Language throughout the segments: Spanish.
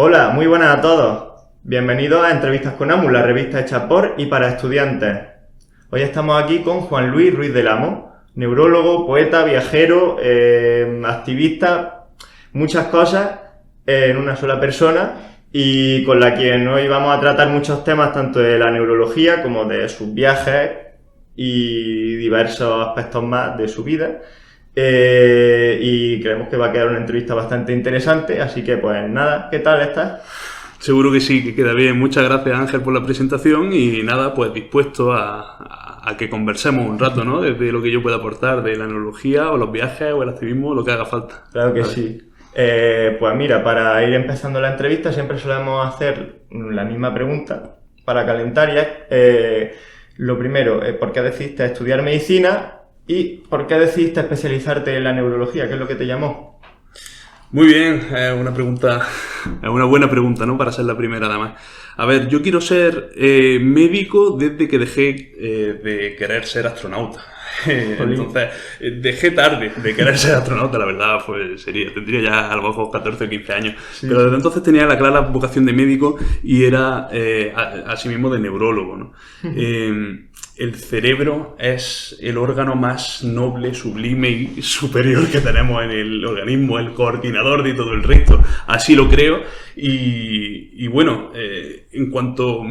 Hola, muy buenas a todos. Bienvenidos a Entrevistas con Amu, la revista hecha por y para estudiantes. Hoy estamos aquí con Juan Luis Ruiz del Amo, neurólogo, poeta, viajero, activista, muchas cosas en una sola persona, y con la quien hoy vamos a tratar muchos temas tanto de la neurología como de sus viajes y diversos aspectos más de su vida. Y creemos que va a quedar una entrevista bastante interesante, así que pues nada, ¿qué tal estás? Seguro que sí, que queda bien. Muchas gracias, Ángel, por la presentación y nada, pues dispuesto a que conversemos un rato, ¿no? Desde lo que yo pueda aportar de la neurología o los viajes o el activismo, lo que haga falta. Claro que sí. Pues mira, para ir empezando la entrevista siempre solemos hacer la misma pregunta para calentar ya. Lo primero, ¿por qué decidiste estudiar medicina? ¿Y por qué decidiste especializarte en la neurología? ¿Qué es lo que te llamó? Muy bien, es una buena pregunta, ¿no? Para ser la primera, además. A ver, yo quiero ser médico desde que dejé de querer ser astronauta. Entonces, dejé tarde de querer ser astronauta, la verdad, pues tendría ya a lo mejor 14 o 15 años. Sí. Pero desde entonces tenía la clara vocación de médico y era asimismo de neurólogo, ¿no? El cerebro es el órgano más noble, sublime y superior que tenemos en el organismo, el coordinador de todo el resto. Así lo creo. Y bueno, en cuanto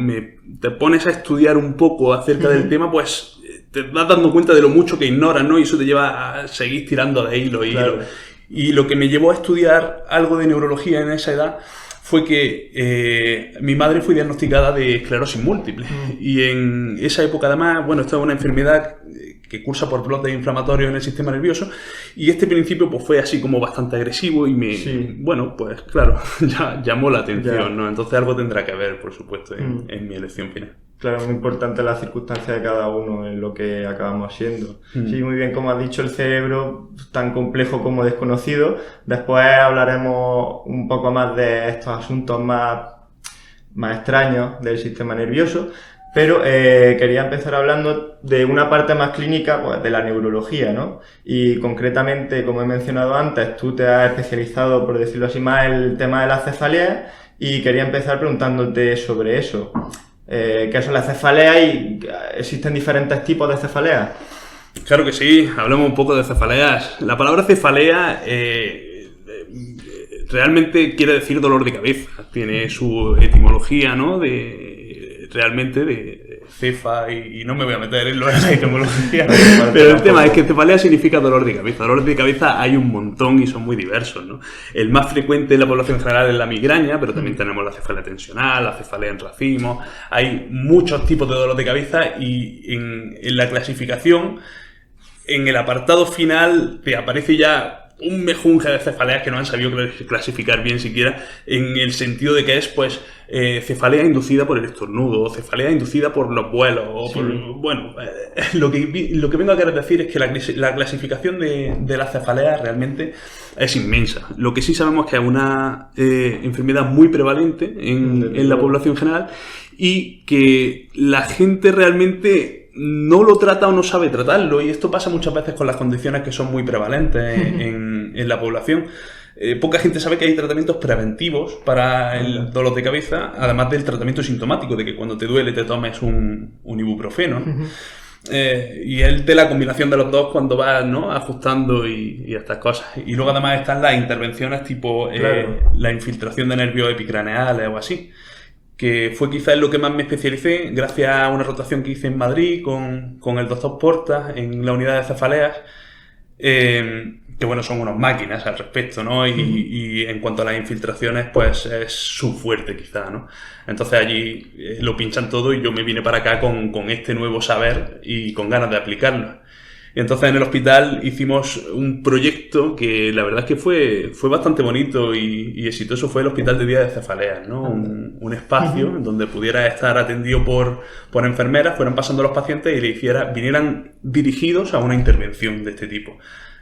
te pones a estudiar un poco acerca del tema, pues te vas dando cuenta de lo mucho que ignoras, ¿no? Y eso te lleva a seguir tirando de hilo. Claro. Y lo que me llevó a estudiar algo de neurología en esa edad fue que mi madre fue diagnosticada de esclerosis múltiple. Y en esa época, además, bueno, esto es una enfermedad que cursa por brotes inflamatorios en el sistema nervioso. Y este principio pues fue así como bastante agresivo y bueno, pues claro, ya llamó la atención, ¿no? Entonces algo tendrá que ver, por supuesto, en mi elección final. Claro, es muy importante la circunstancia de cada uno en lo que acabamos siendo. Sí, muy bien, como has dicho, el cerebro tan complejo como desconocido. Después hablaremos un poco más de estos asuntos más extraños del sistema nervioso, pero quería empezar hablando de una parte más clínica, pues, de la neurología, ¿no? Y concretamente, como he mencionado antes, tú te has especializado, por decirlo así, más en el tema de las cefaleas, y quería empezar preguntándote sobre eso. ¿Qué son las cefaleas y existen diferentes tipos de cefaleas? Claro que sí, hablemos un poco de cefaleas. La palabra cefalea realmente quiere decir dolor de cabeza. Tiene su etimología, ¿no? Realmente de cefa, y no me voy a meter en lo de la etimología, pero el tema es que cefalea significa dolor de cabeza. Dolor de cabeza hay un montón y son muy diversos, ¿no? El más frecuente en la población general es la migraña, pero también tenemos la cefalea tensional, la cefalea en racimo. Hay muchos tipos de dolor de cabeza y en la clasificación, en el apartado final, te aparece ya un mejunje de cefaleas que no han sabido clasificar bien siquiera, en el sentido de que es, pues, cefalea inducida por el estornudo, cefalea inducida por los vuelos, o por, bueno, lo que vengo a querer decir es que la clasificación de las cefaleas realmente es inmensa. Lo que sí sabemos es que es una enfermedad muy prevalente en la población general y que la gente realmente no lo trata o no sabe tratarlo, y esto pasa muchas veces con las condiciones que son muy prevalentes en la población. Poca gente sabe que hay tratamientos preventivos para el dolor de cabeza, además del tratamiento sintomático, de que cuando te duele te tomes un ibuprofeno. Y es de la combinación de los dos cuando vas, ¿no?, ajustando y estas cosas. Y luego además están las intervenciones tipo la infiltración de nervios epicraneales o así, que fue quizás en lo que más me especialicé gracias a una rotación que hice en Madrid con el doctor Porta en la unidad de cefaleas, que bueno, son unas máquinas al respecto, ¿no? Y en cuanto a las infiltraciones, pues es su fuerte quizá, ¿no? Entonces allí lo pinchan todo y yo me vine para acá con este nuevo saber y con ganas de aplicarlo. Y entonces en el hospital hicimos un proyecto que la verdad es que fue bastante bonito y exitoso. Fue el Hospital de Día de Cefaleas, ¿no? Un espacio donde pudiera estar atendido por enfermeras, fueran pasando los pacientes y vinieran dirigidos a una intervención de este tipo.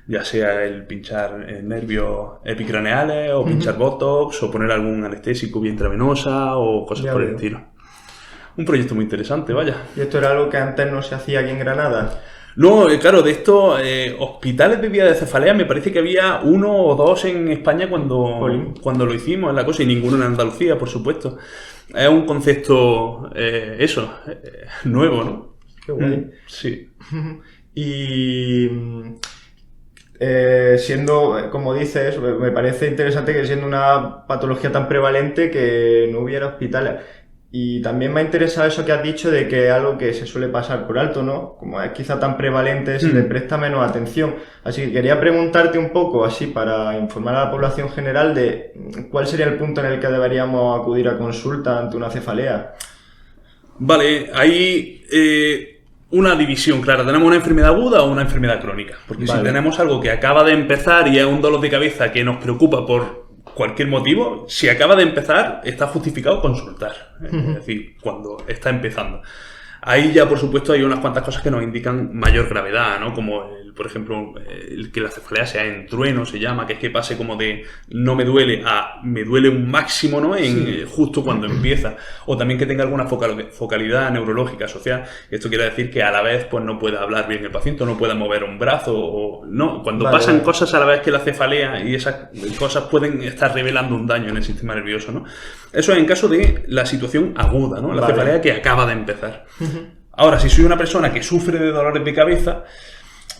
Ya sea el pinchar nervios epicraneales o pinchar botox o poner algún anestésico vía intravenosa o cosas por el estilo. Un proyecto muy interesante, vaya. ¿Y esto era algo que antes no se hacía aquí en Granada? No, claro, de estos hospitales de día de cefalea me parece que había 1 o 2 en España cuando lo hicimos, la cosa, y ninguno en Andalucía, por supuesto. Es un concepto, nuevo, ¿no? Qué guay. Sí. Y siendo, como dices, me parece interesante que siendo una patología tan prevalente que no hubiera hospitales. Y también me ha interesado eso que has dicho de que es algo que se suele pasar por alto, ¿no? Como es quizá tan prevalente, se le presta menos atención. Así que quería preguntarte un poco, así para informar a la población general, de cuál sería el punto en el que deberíamos acudir a consulta ante una cefalea. Vale, hay una división clara. ¿Tenemos una enfermedad aguda o una enfermedad crónica? Porque si tenemos algo que acaba de empezar y es un dolor de cabeza que nos preocupa por cualquier motivo, si acaba de empezar, está justificado consultar. Es decir, cuando está empezando. Ahí ya, por supuesto, hay unas cuantas cosas que nos indican mayor gravedad, ¿no? Como, por ejemplo, el que la cefalea sea en trueno, se llama, que es que pase como de no me duele a me duele un máximo, ¿no? Justo cuando empieza. O también que tenga alguna focalidad neurológica asociada. Esto quiere decir que a la vez pues no pueda hablar bien el paciente, no pueda mover un brazo, o no. Cuando pasan cosas a la vez que la cefalea, y esas cosas pueden estar revelando un daño en el sistema nervioso, ¿no? Eso es en caso de la situación aguda, ¿no? La cefalea que acaba de empezar. Ahora, si soy una persona que sufre de dolores de cabeza,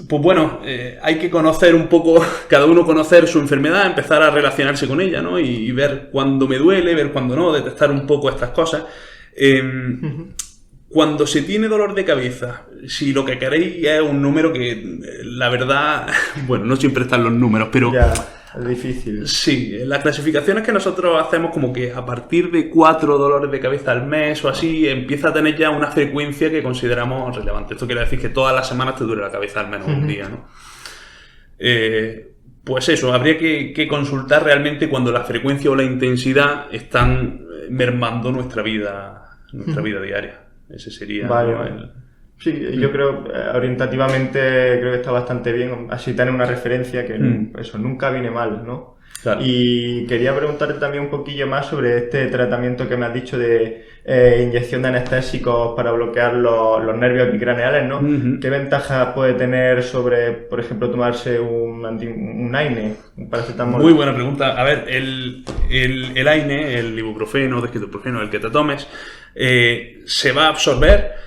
pues bueno, hay que conocer un poco, cada uno conocer su enfermedad, empezar a relacionarse con ella, ¿no? Y ver cuándo me duele, ver cuándo no, detectar un poco estas cosas. Cuando se tiene dolor de cabeza, si lo que queréis es un número que, la verdad, bueno, no siempre están los números, pero... Ya, es difícil. Sí, las clasificaciones que nosotros hacemos como que a partir de 4 dolores de cabeza al mes o así, empieza a tener ya una frecuencia que consideramos relevante. Esto quiere decir que todas las semanas te duele la cabeza al menos un día, ¿no? Pues eso, habría que consultar realmente cuando la frecuencia o la intensidad están mermando nuestra vida diaria. Ese sería... Vale. Sí, yo creo, orientativamente, creo que está bastante bien, así tener una referencia que eso nunca viene mal, ¿no? Claro. Y quería preguntarte también un poquillo más sobre este tratamiento que me has dicho de inyección de anestésicos para bloquear los nervios epicraneales, ¿no? ¿Qué ventajas puede tener sobre, por ejemplo, tomarse un AINE, un paracetamol? Muy buena pregunta. A ver, el AINE, el ibuprofeno, dextroprofeno, el que te tomes, se va a absorber.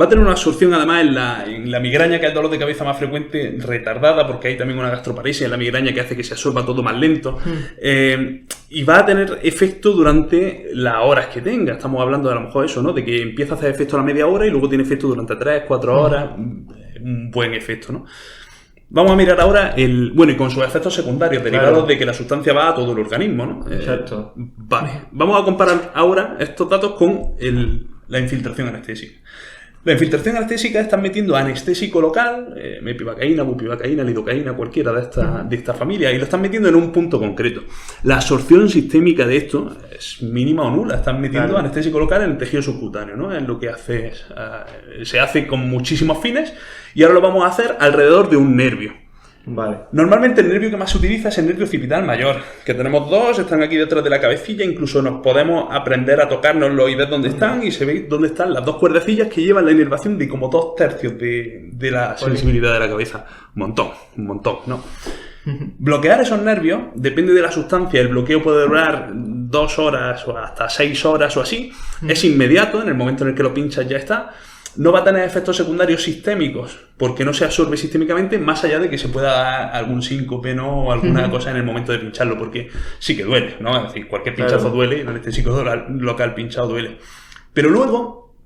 Va a tener una absorción además en la migraña, que es el dolor de cabeza más frecuente, retardada, porque hay también una gastroparesia en la migraña que hace que se absorba todo más lento. Y va a tener efecto durante las horas que tenga. Estamos hablando de a lo mejor eso, ¿no? De que empieza a hacer efecto a la media hora y luego tiene efecto durante 3, 4 horas. Un buen efecto, ¿no? Vamos a mirar ahora y con sus efectos secundarios derivados de que la sustancia va a todo el organismo, ¿no? Exacto. Vale. Vamos a comparar ahora estos datos con la infiltración anestésica. La infiltración anestésica están metiendo anestésico local, mepivacaína, bupivacaína, lidocaína, cualquiera de esta familia, y lo están metiendo en un punto concreto. La absorción sistémica de esto es mínima o nula. Están metiendo anestésico local en el tejido subcutáneo, ¿no? Es lo que hace, se hace con muchísimos fines, y ahora lo vamos a hacer alrededor de un nervio. Vale. Normalmente el nervio que más se utiliza es el nervio occipital mayor, que tenemos 2, están aquí detrás de la cabecilla, incluso nos podemos aprender a tocárnoslo y ver dónde están, y se ve dónde están las 2 cuerdecillas que llevan la inervación de como 2/3 de la sensibilidad de la cabeza. Un montón, ¿no? Bloquear esos nervios, depende de la sustancia, el bloqueo puede durar 2 horas o hasta 6 horas o así, es inmediato, en el momento en el que lo pinchas ya está. No va a tener efectos secundarios sistémicos porque no se absorbe sistémicamente, más allá de que se pueda dar algún síncope, ¿no? O alguna cosa en el momento de pincharlo, porque sí que duele, ¿no? Es decir, cualquier pinchazo duele, el anestésico local pinchado duele. Pero luego,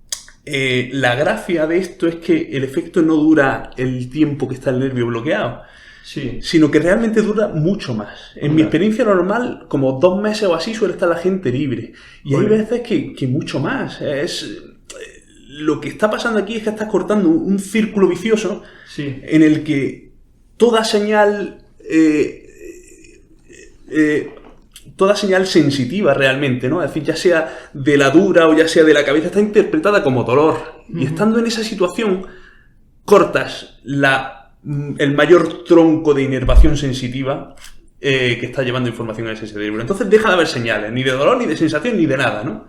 la gracia de esto es que el efecto no dura el tiempo que está el nervio bloqueado, sino que realmente dura mucho más. En mi experiencia normal, como 2 meses o así, suele estar la gente libre. Y hay veces que mucho más. Lo que está pasando aquí es que estás cortando un círculo vicioso en el que toda señal sensitiva realmente, ¿no? Es decir, ya sea de la dura o ya sea de la cabeza, está interpretada como dolor. Y estando en esa situación, cortas el mayor tronco de inervación sensitiva que está llevando información a ese cerebro. Entonces deja de haber señales, ni de dolor, ni de sensación, ni de nada, ¿no?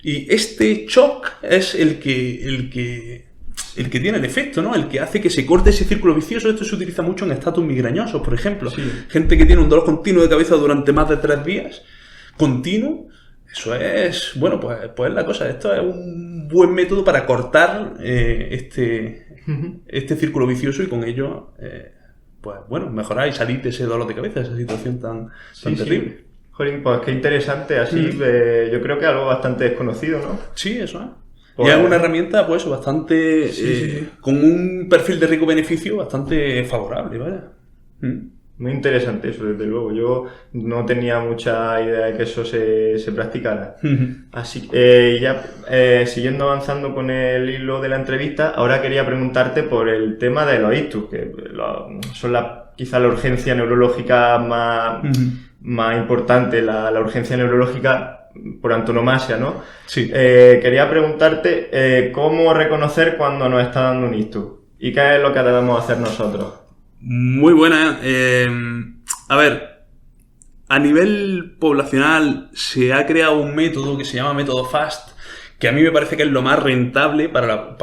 Y este shock es el que el que tiene el efecto, ¿no? El que hace que se corte ese círculo vicioso. Esto se utiliza mucho en estatus migrañosos, por ejemplo. Sí. Gente que tiene un dolor continuo de cabeza durante más de 3 días, continuo. Eso es, bueno, pues la cosa. Esto es un buen método para cortar este círculo vicioso y con ello, pues bueno, mejorar y salir de ese dolor de cabeza, de esa situación tan terrible. Sí. Jolín, pues qué interesante, así yo creo que es algo bastante desconocido, ¿no? Sí, eso es. Pues, y es una herramienta, pues, bastante... con un perfil de riesgo-beneficio bastante favorable, ¿vale? Muy interesante eso, desde luego. Yo no tenía mucha idea de que eso se practicara. Así que siguiendo avanzando con el hilo de la entrevista, ahora quería preguntarte por el tema de los ictus, que son quizá la urgencia neurológica más importante, la urgencia neurológica por antonomasia, ¿no? Sí. Quería preguntarte cómo reconocer cuando nos está dando un ictus y qué es lo que debemos hacer nosotros. Muy buena. A ver, a nivel poblacional se ha creado un método que se llama método FAST, que a mí me parece que es lo más rentable para la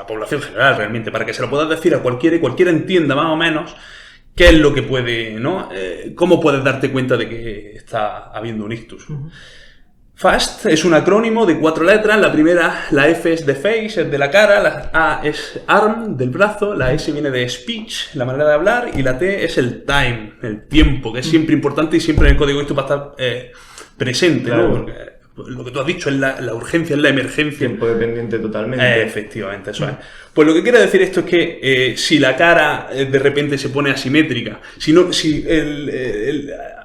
población general, realmente, para que se lo puedas decir a cualquiera y cualquiera entienda más o menos qué es lo que puede, ¿no? Cómo puedes darte cuenta de que está habiendo un ictus. FAST es un acrónimo de 4 letras. La primera, la F es de face, es de la cara, la A es arm, del brazo, la S viene de speech, la manera de hablar, y la T es el time, el tiempo, que es siempre importante y siempre en el código ictus va a estar presente, claro, ¿no? Porque lo que tú has dicho es la urgencia, es la emergencia. Tiempo dependiente totalmente. Efectivamente, eso es. Pues lo que quiere decir esto es que si la cara de repente se pone asimétrica, si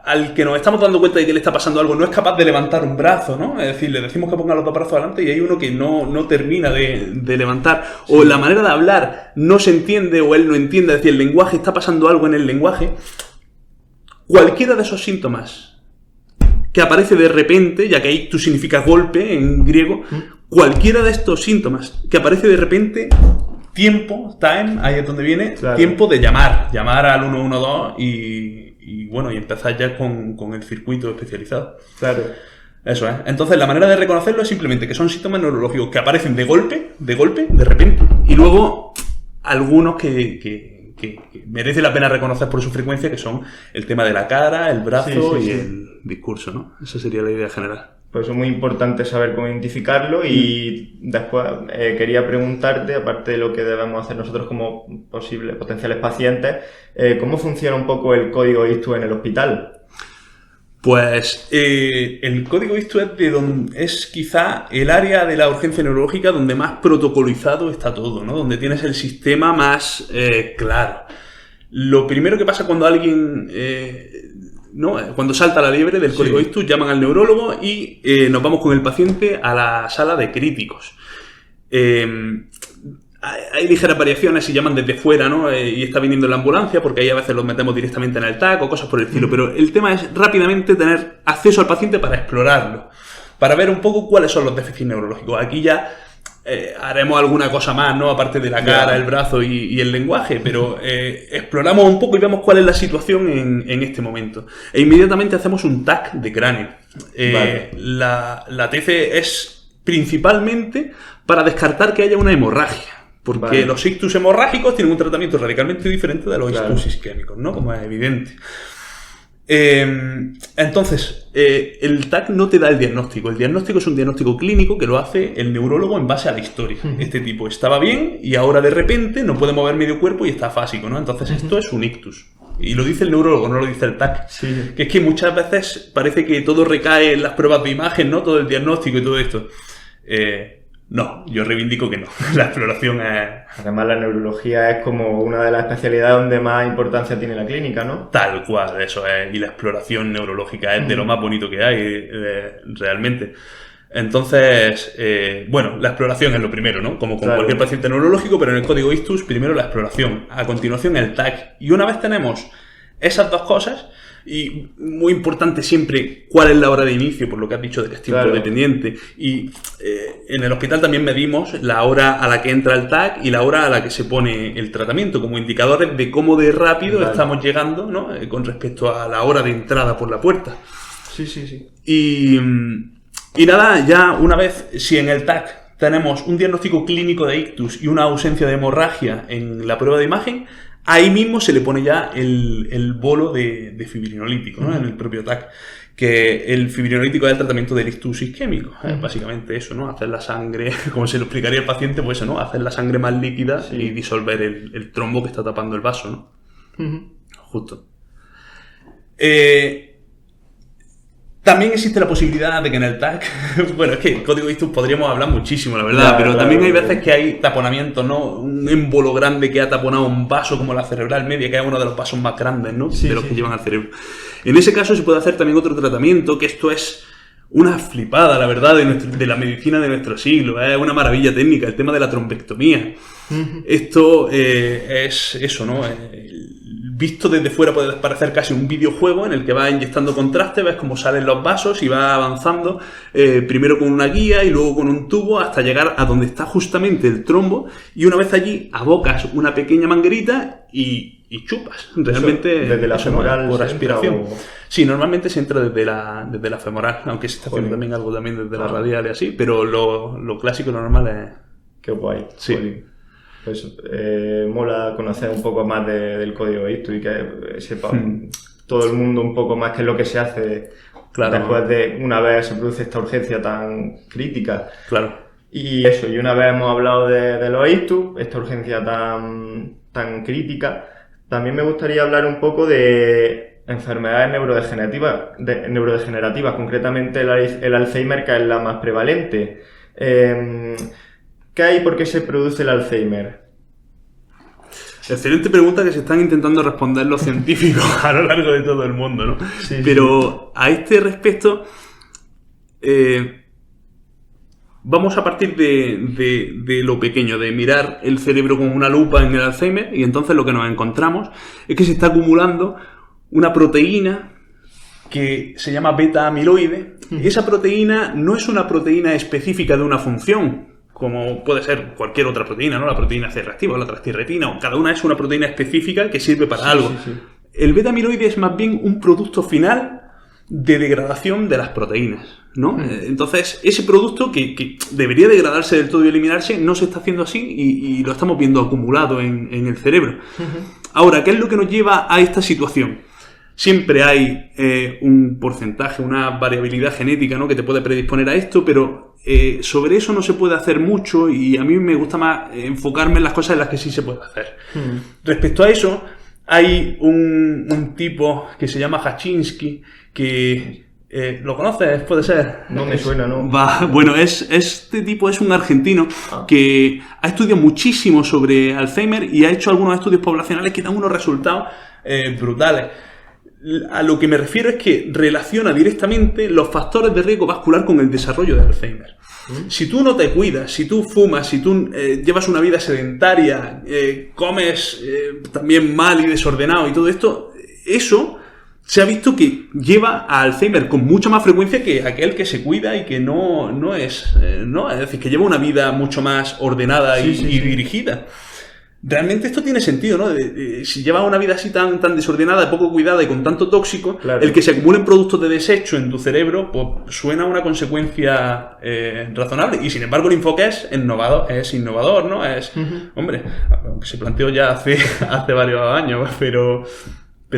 al que nos estamos dando cuenta de que le está pasando algo no es capaz de levantar un brazo, ¿no? Es decir, le decimos que ponga los 2 brazos adelante y hay uno que no termina de levantar. Sí. O la manera de hablar no se entiende o él no entiende, es decir, el lenguaje, está pasando algo en el lenguaje. Cualquiera de esos síntomas que aparece de repente, ya que ictus significa golpe en griego, cualquiera de estos síntomas que aparece de repente, tiempo, time, ahí es donde viene, claro, tiempo de llamar al 112 y bueno, y empezar ya con el circuito especializado. Claro. Eso es. Entonces, la manera de reconocerlo es simplemente que son síntomas neurológicos que aparecen de golpe, de repente, y luego algunos que merece la pena reconocer por su frecuencia, que son el tema de la cara, el brazo y el discurso, ¿no? Esa sería la idea general. Pues es muy importante saber cómo identificarlo y después quería preguntarte, aparte de lo que debemos hacer nosotros como potenciales pacientes, ¿cómo funciona un poco el código ictus en el hospital? Pues el código ictus es quizá el área de la urgencia neurológica donde más protocolizado está todo, ¿no? Donde tienes el sistema más claro. Lo primero que pasa cuando alguien, cuando salta la liebre del código ictus, llaman al neurólogo y nos vamos con el paciente a la sala de críticos. Hay ligeras variaciones si llaman desde fuera, ¿no? Y está viniendo la ambulancia, porque ahí a veces los metemos directamente en el TAC o cosas por el estilo. Pero el tema es rápidamente tener acceso al paciente para explorarlo, para ver un poco cuáles son los déficits neurológicos. Aquí ya haremos alguna cosa más, ¿no? Aparte de la cara, el brazo y el lenguaje, pero exploramos un poco y vemos cuál es la situación en este momento. E inmediatamente hacemos un TAC de cráneo. La TC es principalmente para descartar que haya una hemorragia. Porque los ictus hemorrágicos tienen un tratamiento radicalmente diferente de los ictus isquémicos, ¿no? Como es evidente. Entonces, el TAC no te da el diagnóstico. El diagnóstico es un diagnóstico clínico que lo hace el neurólogo en base a la historia. Este tipo estaba bien y ahora de repente no puede mover medio cuerpo y está afásico, ¿no? Entonces esto es un ictus. Y lo dice el neurólogo, no lo dice el TAC. Sí. Que es que muchas veces parece que todo recae en las pruebas de imagen, ¿no? Todo el diagnóstico y todo esto. No, yo reivindico que no. La exploración es... Además, la neurología es como una de las especialidades donde más importancia tiene la clínica, ¿no? Tal cual, eso es. Y la exploración neurológica es de lo más bonito que hay, realmente. Entonces, la exploración es lo primero, ¿no? Como con cualquier paciente neurológico, pero en el código ictus, primero la exploración. A continuación, el TAC. Y una vez tenemos esas dos cosas... Y muy importante siempre cuál es la hora de inicio, por lo que has dicho de que es tiempo dependiente. Y en el hospital también medimos la hora a la que entra el TAC y la hora a la que se pone el tratamiento, como indicadores de cómo de rápido estamos llegando, ¿no? Con respecto a la hora de entrada por la puerta. Sí. Y nada, ya una vez, si en el TAC tenemos un diagnóstico clínico de ictus y una ausencia de hemorragia en la prueba de imagen, ahí mismo se le pone ya el bolo de fibrinolítico, ¿no? En el propio TAC. Que el fibrinolítico es el tratamiento del ictus isquémico. Básicamente eso, ¿no? Hacer la sangre, como se lo explicaría el paciente, pues eso, ¿no? Hacer la sangre más líquida y disolver el trombo que está tapando el vaso, ¿no? Justo. También existe la posibilidad de que en el TAC, bueno, es que el código ictus podríamos hablar muchísimo, la verdad, pero también hay veces que hay taponamientos, ¿no? Un émbolo grande que ha taponado un vaso como la cerebral media, que es uno de los vasos más grandes, ¿no? De los que llevan al cerebro. En ese caso se puede hacer también otro tratamiento, que esto es una flipada, la verdad, de la medicina de nuestro siglo. Es una maravilla técnica, el tema de la trombectomía. Esto es eso, ¿no? Visto desde fuera puede parecer casi un videojuego en el que vas inyectando contraste, ves cómo salen los vasos y vas avanzando primero con una guía y luego con un tubo hasta llegar a donde está justamente el trombo, y una vez allí abocas una pequeña manguerita y chupas. Realmente eso, desde la femoral por aspiración. Sí, normalmente se entra desde la femoral, aunque se está haciendo también algo también desde la radial y así, pero lo clásico, lo normal es... Qué guay. Sí. Pues mola conocer un poco más del código ictus y que sepa todo el mundo un poco más qué es lo que se hace después de una vez se produce esta urgencia tan crítica. Claro. Y eso, y una vez hemos hablado de los ictus, esta urgencia tan crítica, también me gustaría hablar un poco de enfermedades neurodegenerativas, concretamente el Alzheimer, que es la más prevalente. ¿Qué hay y por qué se produce el Alzheimer? Excelente pregunta que se están intentando responder los científicos a lo largo de todo el mundo, ¿no? Sí, pero a este respecto, vamos a partir de lo pequeño, de mirar el cerebro con una lupa en el Alzheimer, y entonces lo que nos encontramos es que se está acumulando una proteína que se llama beta-amiloide. Esa proteína no es una proteína específica de una función, como puede ser cualquier otra proteína, ¿no? La proteína C reactiva o la transtirretina, cada una es una proteína específica que sirve para algo. El beta-amiloide es más bien un producto final de degradación de las proteínas, ¿no? Entonces, ese producto que debería degradarse del todo y eliminarse, no se está haciendo así y lo estamos viendo acumulado en el cerebro. Ahora, ¿qué es lo que nos lleva a esta situación? Siempre hay un porcentaje, una variabilidad genética, ¿no? Que te puede predisponer a esto, pero sobre eso no se puede hacer mucho, y a mí me gusta más enfocarme en las cosas en las que sí se puede hacer. Respecto a eso, hay un tipo que se llama Hachinsky, que... ¿lo conoces? ¿Puede ser? No me suena, ¿no? Bueno, este tipo es un argentino que ha estudiado muchísimo sobre Alzheimer y ha hecho algunos estudios poblacionales que dan unos resultados brutales. A lo que me refiero es que relaciona directamente los factores de riesgo vascular con el desarrollo de Alzheimer. Si tú no te cuidas, si tú fumas, si tú llevas una vida sedentaria, comes también mal y desordenado y todo esto, eso se ha visto que lleva a Alzheimer con mucha más frecuencia que aquel que se cuida y que no es decir, que lleva una vida mucho más ordenada y dirigida. Realmente esto tiene sentido, ¿no? Si llevas una vida así tan desordenada, poco cuidada y con tanto tóxico, el que se acumulen productos de desecho en tu cerebro, pues suena a una consecuencia razonable. Y sin embargo el enfoque es innovador, ¿no? Hombre, aunque se planteó ya hace varios años, pero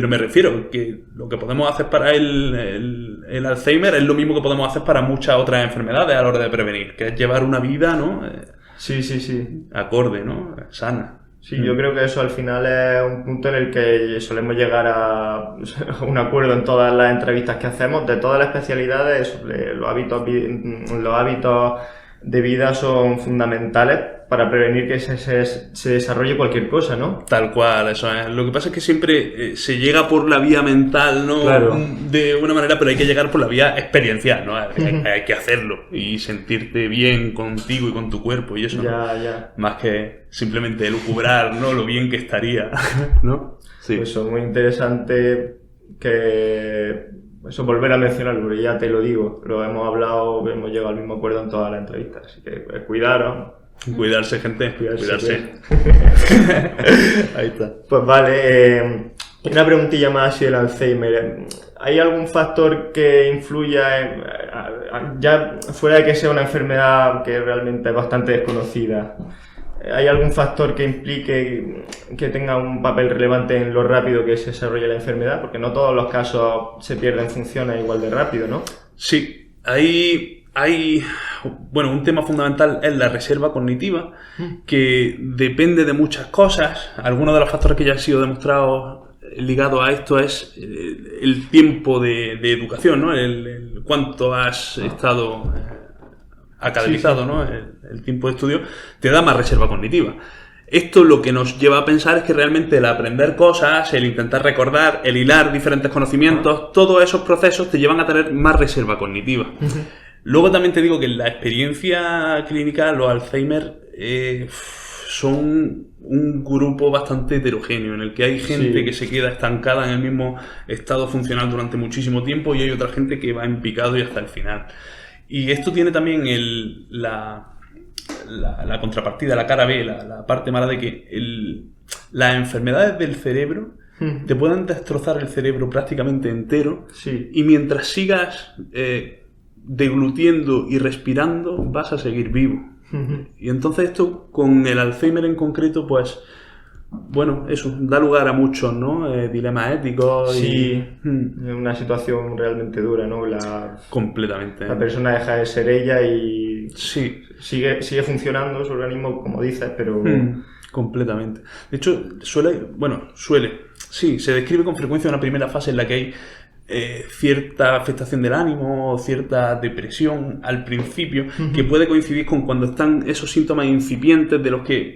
me refiero que lo que podemos hacer para el Alzheimer es lo mismo que podemos hacer para muchas otras enfermedades a la hora de prevenir, que es llevar una vida, ¿no? Acorde, ¿no? Sana. Sí, yo creo que eso al final es un punto en el que solemos llegar a un acuerdo en todas las entrevistas que hacemos de todas las especialidades. Los hábitos de vida son fundamentales para prevenir que se desarrolle cualquier cosa, ¿no? Tal cual, eso es. Lo que pasa es que siempre se llega por la vía mental, ¿no? Claro. De una manera, pero hay que llegar por la vía experiencial, ¿no? Hay que hacerlo y sentirte bien contigo y con tu cuerpo y eso. Ya. Más que simplemente elucubrar, ¿no? Lo bien que estaría, ¿no? Sí. Pues eso, muy interesante que... Eso, volver a mencionarlo, porque ya te lo digo, lo hemos hablado, hemos llegado al mismo acuerdo en todas las entrevistas, así que cuidaros. Cuidarse, gente, cuidarse. Ahí está. Pues vale, Una preguntilla más así del Alzheimer. ¿Hay algún factor que influya ya fuera de que sea una enfermedad que realmente es bastante desconocida? ¿Hay algún factor que implique que tenga un papel relevante en lo rápido que se desarrolla la enfermedad? Porque no todos los casos se pierden funciones igual de rápido, ¿no? Sí, bueno, un tema fundamental es la reserva cognitiva, que depende de muchas cosas. Algunos de los factores que ya han sido demostrados ligados a esto es el tiempo de educación, ¿no? El cuánto has estado academizado, ¿no? El tiempo de estudio te da más reserva cognitiva. Esto lo que nos lleva a pensar es que realmente el aprender cosas, el intentar recordar, el hilar diferentes conocimientos, todos esos procesos te llevan a tener más reserva cognitiva. Luego también te digo que en la experiencia clínica los Alzheimer son un grupo bastante heterogéneo, en el que hay gente que se queda estancada en el mismo estado funcional durante muchísimo tiempo y hay otra gente que va en picado y hasta el final. Y esto tiene también la contrapartida, la cara B, la parte mala de que las enfermedades del cerebro te pueden destrozar el cerebro prácticamente entero y mientras sigas deglutiendo y respirando vas a seguir vivo. Y entonces esto con el Alzheimer en concreto, pues bueno, eso da lugar a muchos, ¿no? Dilemas éticos. Sí, es una situación realmente dura, ¿no? Completamente. La persona deja de ser ella y sigue funcionando su organismo, como dices, pero... Completamente. De hecho, se describe con frecuencia una primera fase en la que hay cierta afectación del ánimo, cierta depresión al principio, que puede coincidir con cuando están esos síntomas incipientes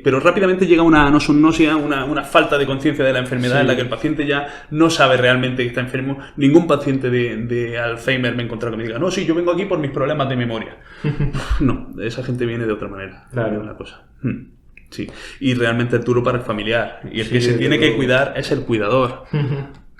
pero rápidamente llega una anosognosia, una falta de conciencia de la enfermedad en la que el paciente ya no sabe realmente que está enfermo. Ningún paciente de Alzheimer me he encontrado que me diga, no, sí, yo vengo aquí por mis problemas de memoria. No, esa gente viene de otra manera. Claro. Una cosa. Sí. Y realmente es duro para el familiar. Y el que se tiene que cuidar es el cuidador.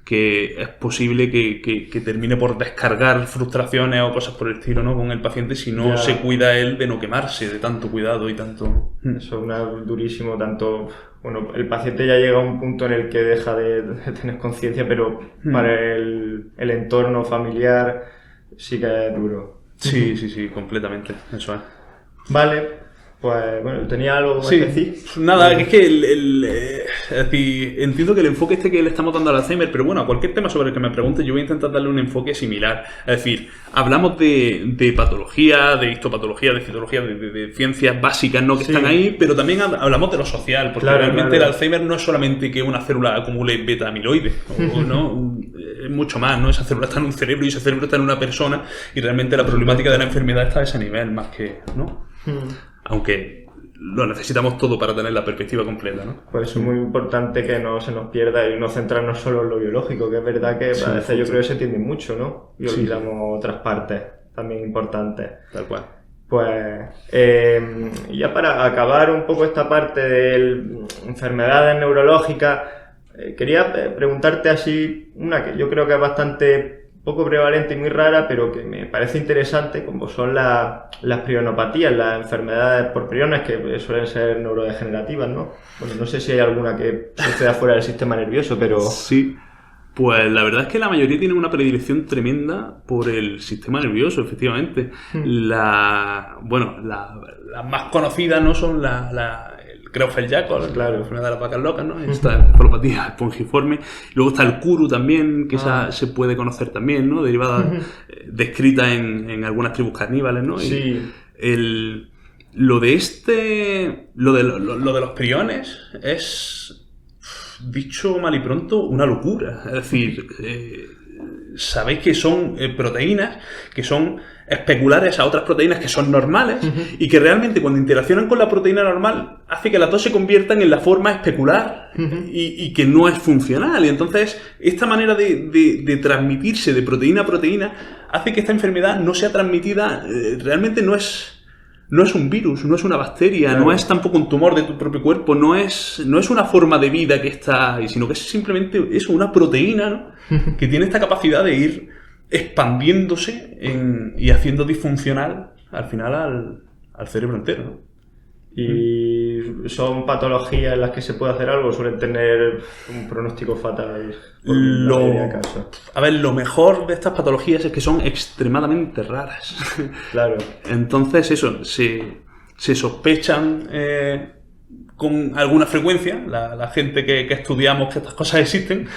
Que es posible que termine por descargar frustraciones o cosas por el estilo, ¿no? Con el paciente si no se cuida él de no quemarse de tanto cuidado y tanto... Eso es durísimo, tanto... Bueno, el paciente ya llega a un punto en el que deja de tener conciencia, pero para el entorno familiar sí que es duro. Sí, completamente, eso es. Vale. Pues bueno, ¿tenía algo más que decir? Nada, es que es decir, entiendo que el enfoque que le estamos dando al Alzheimer, pero bueno, a cualquier tema sobre el que me pregunte, yo voy a intentar darle un enfoque similar. Es decir, hablamos de patología, de histopatología, de citología, de ciencias básicas, ¿no? Que están ahí, pero también hablamos de lo social, porque realmente el Alzheimer no es solamente que una célula acumule beta-amiloide, ¿no? Es mucho más, ¿no? Esa célula está en un cerebro y ese cerebro está en una persona y realmente la problemática de la enfermedad está a ese nivel, más que, ¿no? Aunque lo necesitamos todo para tener la perspectiva completa, ¿no? Pues es muy importante que no se nos pierda y no centrarnos solo en lo biológico, que es verdad que a veces yo creo que se tiende mucho, ¿no? Y olvidamos otras partes también importantes. Tal cual. Pues ya para acabar un poco esta parte de enfermedades neurológicas, quería preguntarte así una que yo creo que es bastante poco prevalente y muy rara, pero que me parece interesante, como son las prionopatías, las enfermedades por priones, que suelen ser neurodegenerativas, ¿no? Bueno, no sé si hay alguna que suceda fuera del sistema nervioso, pero... Sí, pues la verdad es que la mayoría tienen una predilección tremenda por el sistema nervioso, efectivamente. Las más conocidas no son el Creutzfeldt-Jakob, la enfermedad de las vacas locas, ¿no? Esta encefalopatía espongiforme. Luego está el Kuru también, que esa se puede conocer también, ¿no? Derivada, descrita en algunas tribus carnívoras, ¿no? Sí. Lo de los priones es, dicho mal y pronto, una locura. Es decir, sabéis que son proteínas que son especulares a otras proteínas que son normales y que realmente cuando interaccionan con la proteína normal hace que las dos se conviertan en la forma especular y que no es funcional. Y entonces esta manera de transmitirse de proteína a proteína hace que esta enfermedad no sea transmitida, realmente no es un virus, no es una bacteria, no es tampoco un tumor de tu propio cuerpo, no es una forma de vida que está ahí, sino que es simplemente una proteína, ¿no? Que tiene esta capacidad de ir expandiéndose y haciendo disfuncional al final al cerebro entero, ¿no? Y son patologías en las que se puede hacer algo, suelen tener un pronóstico fatal por la mayoría de casos. A ver, lo mejor de estas patologías es que son extremadamente raras. Claro. Entonces, eso, se sospechan con alguna frecuencia, la gente que estudiamos que estas cosas existen,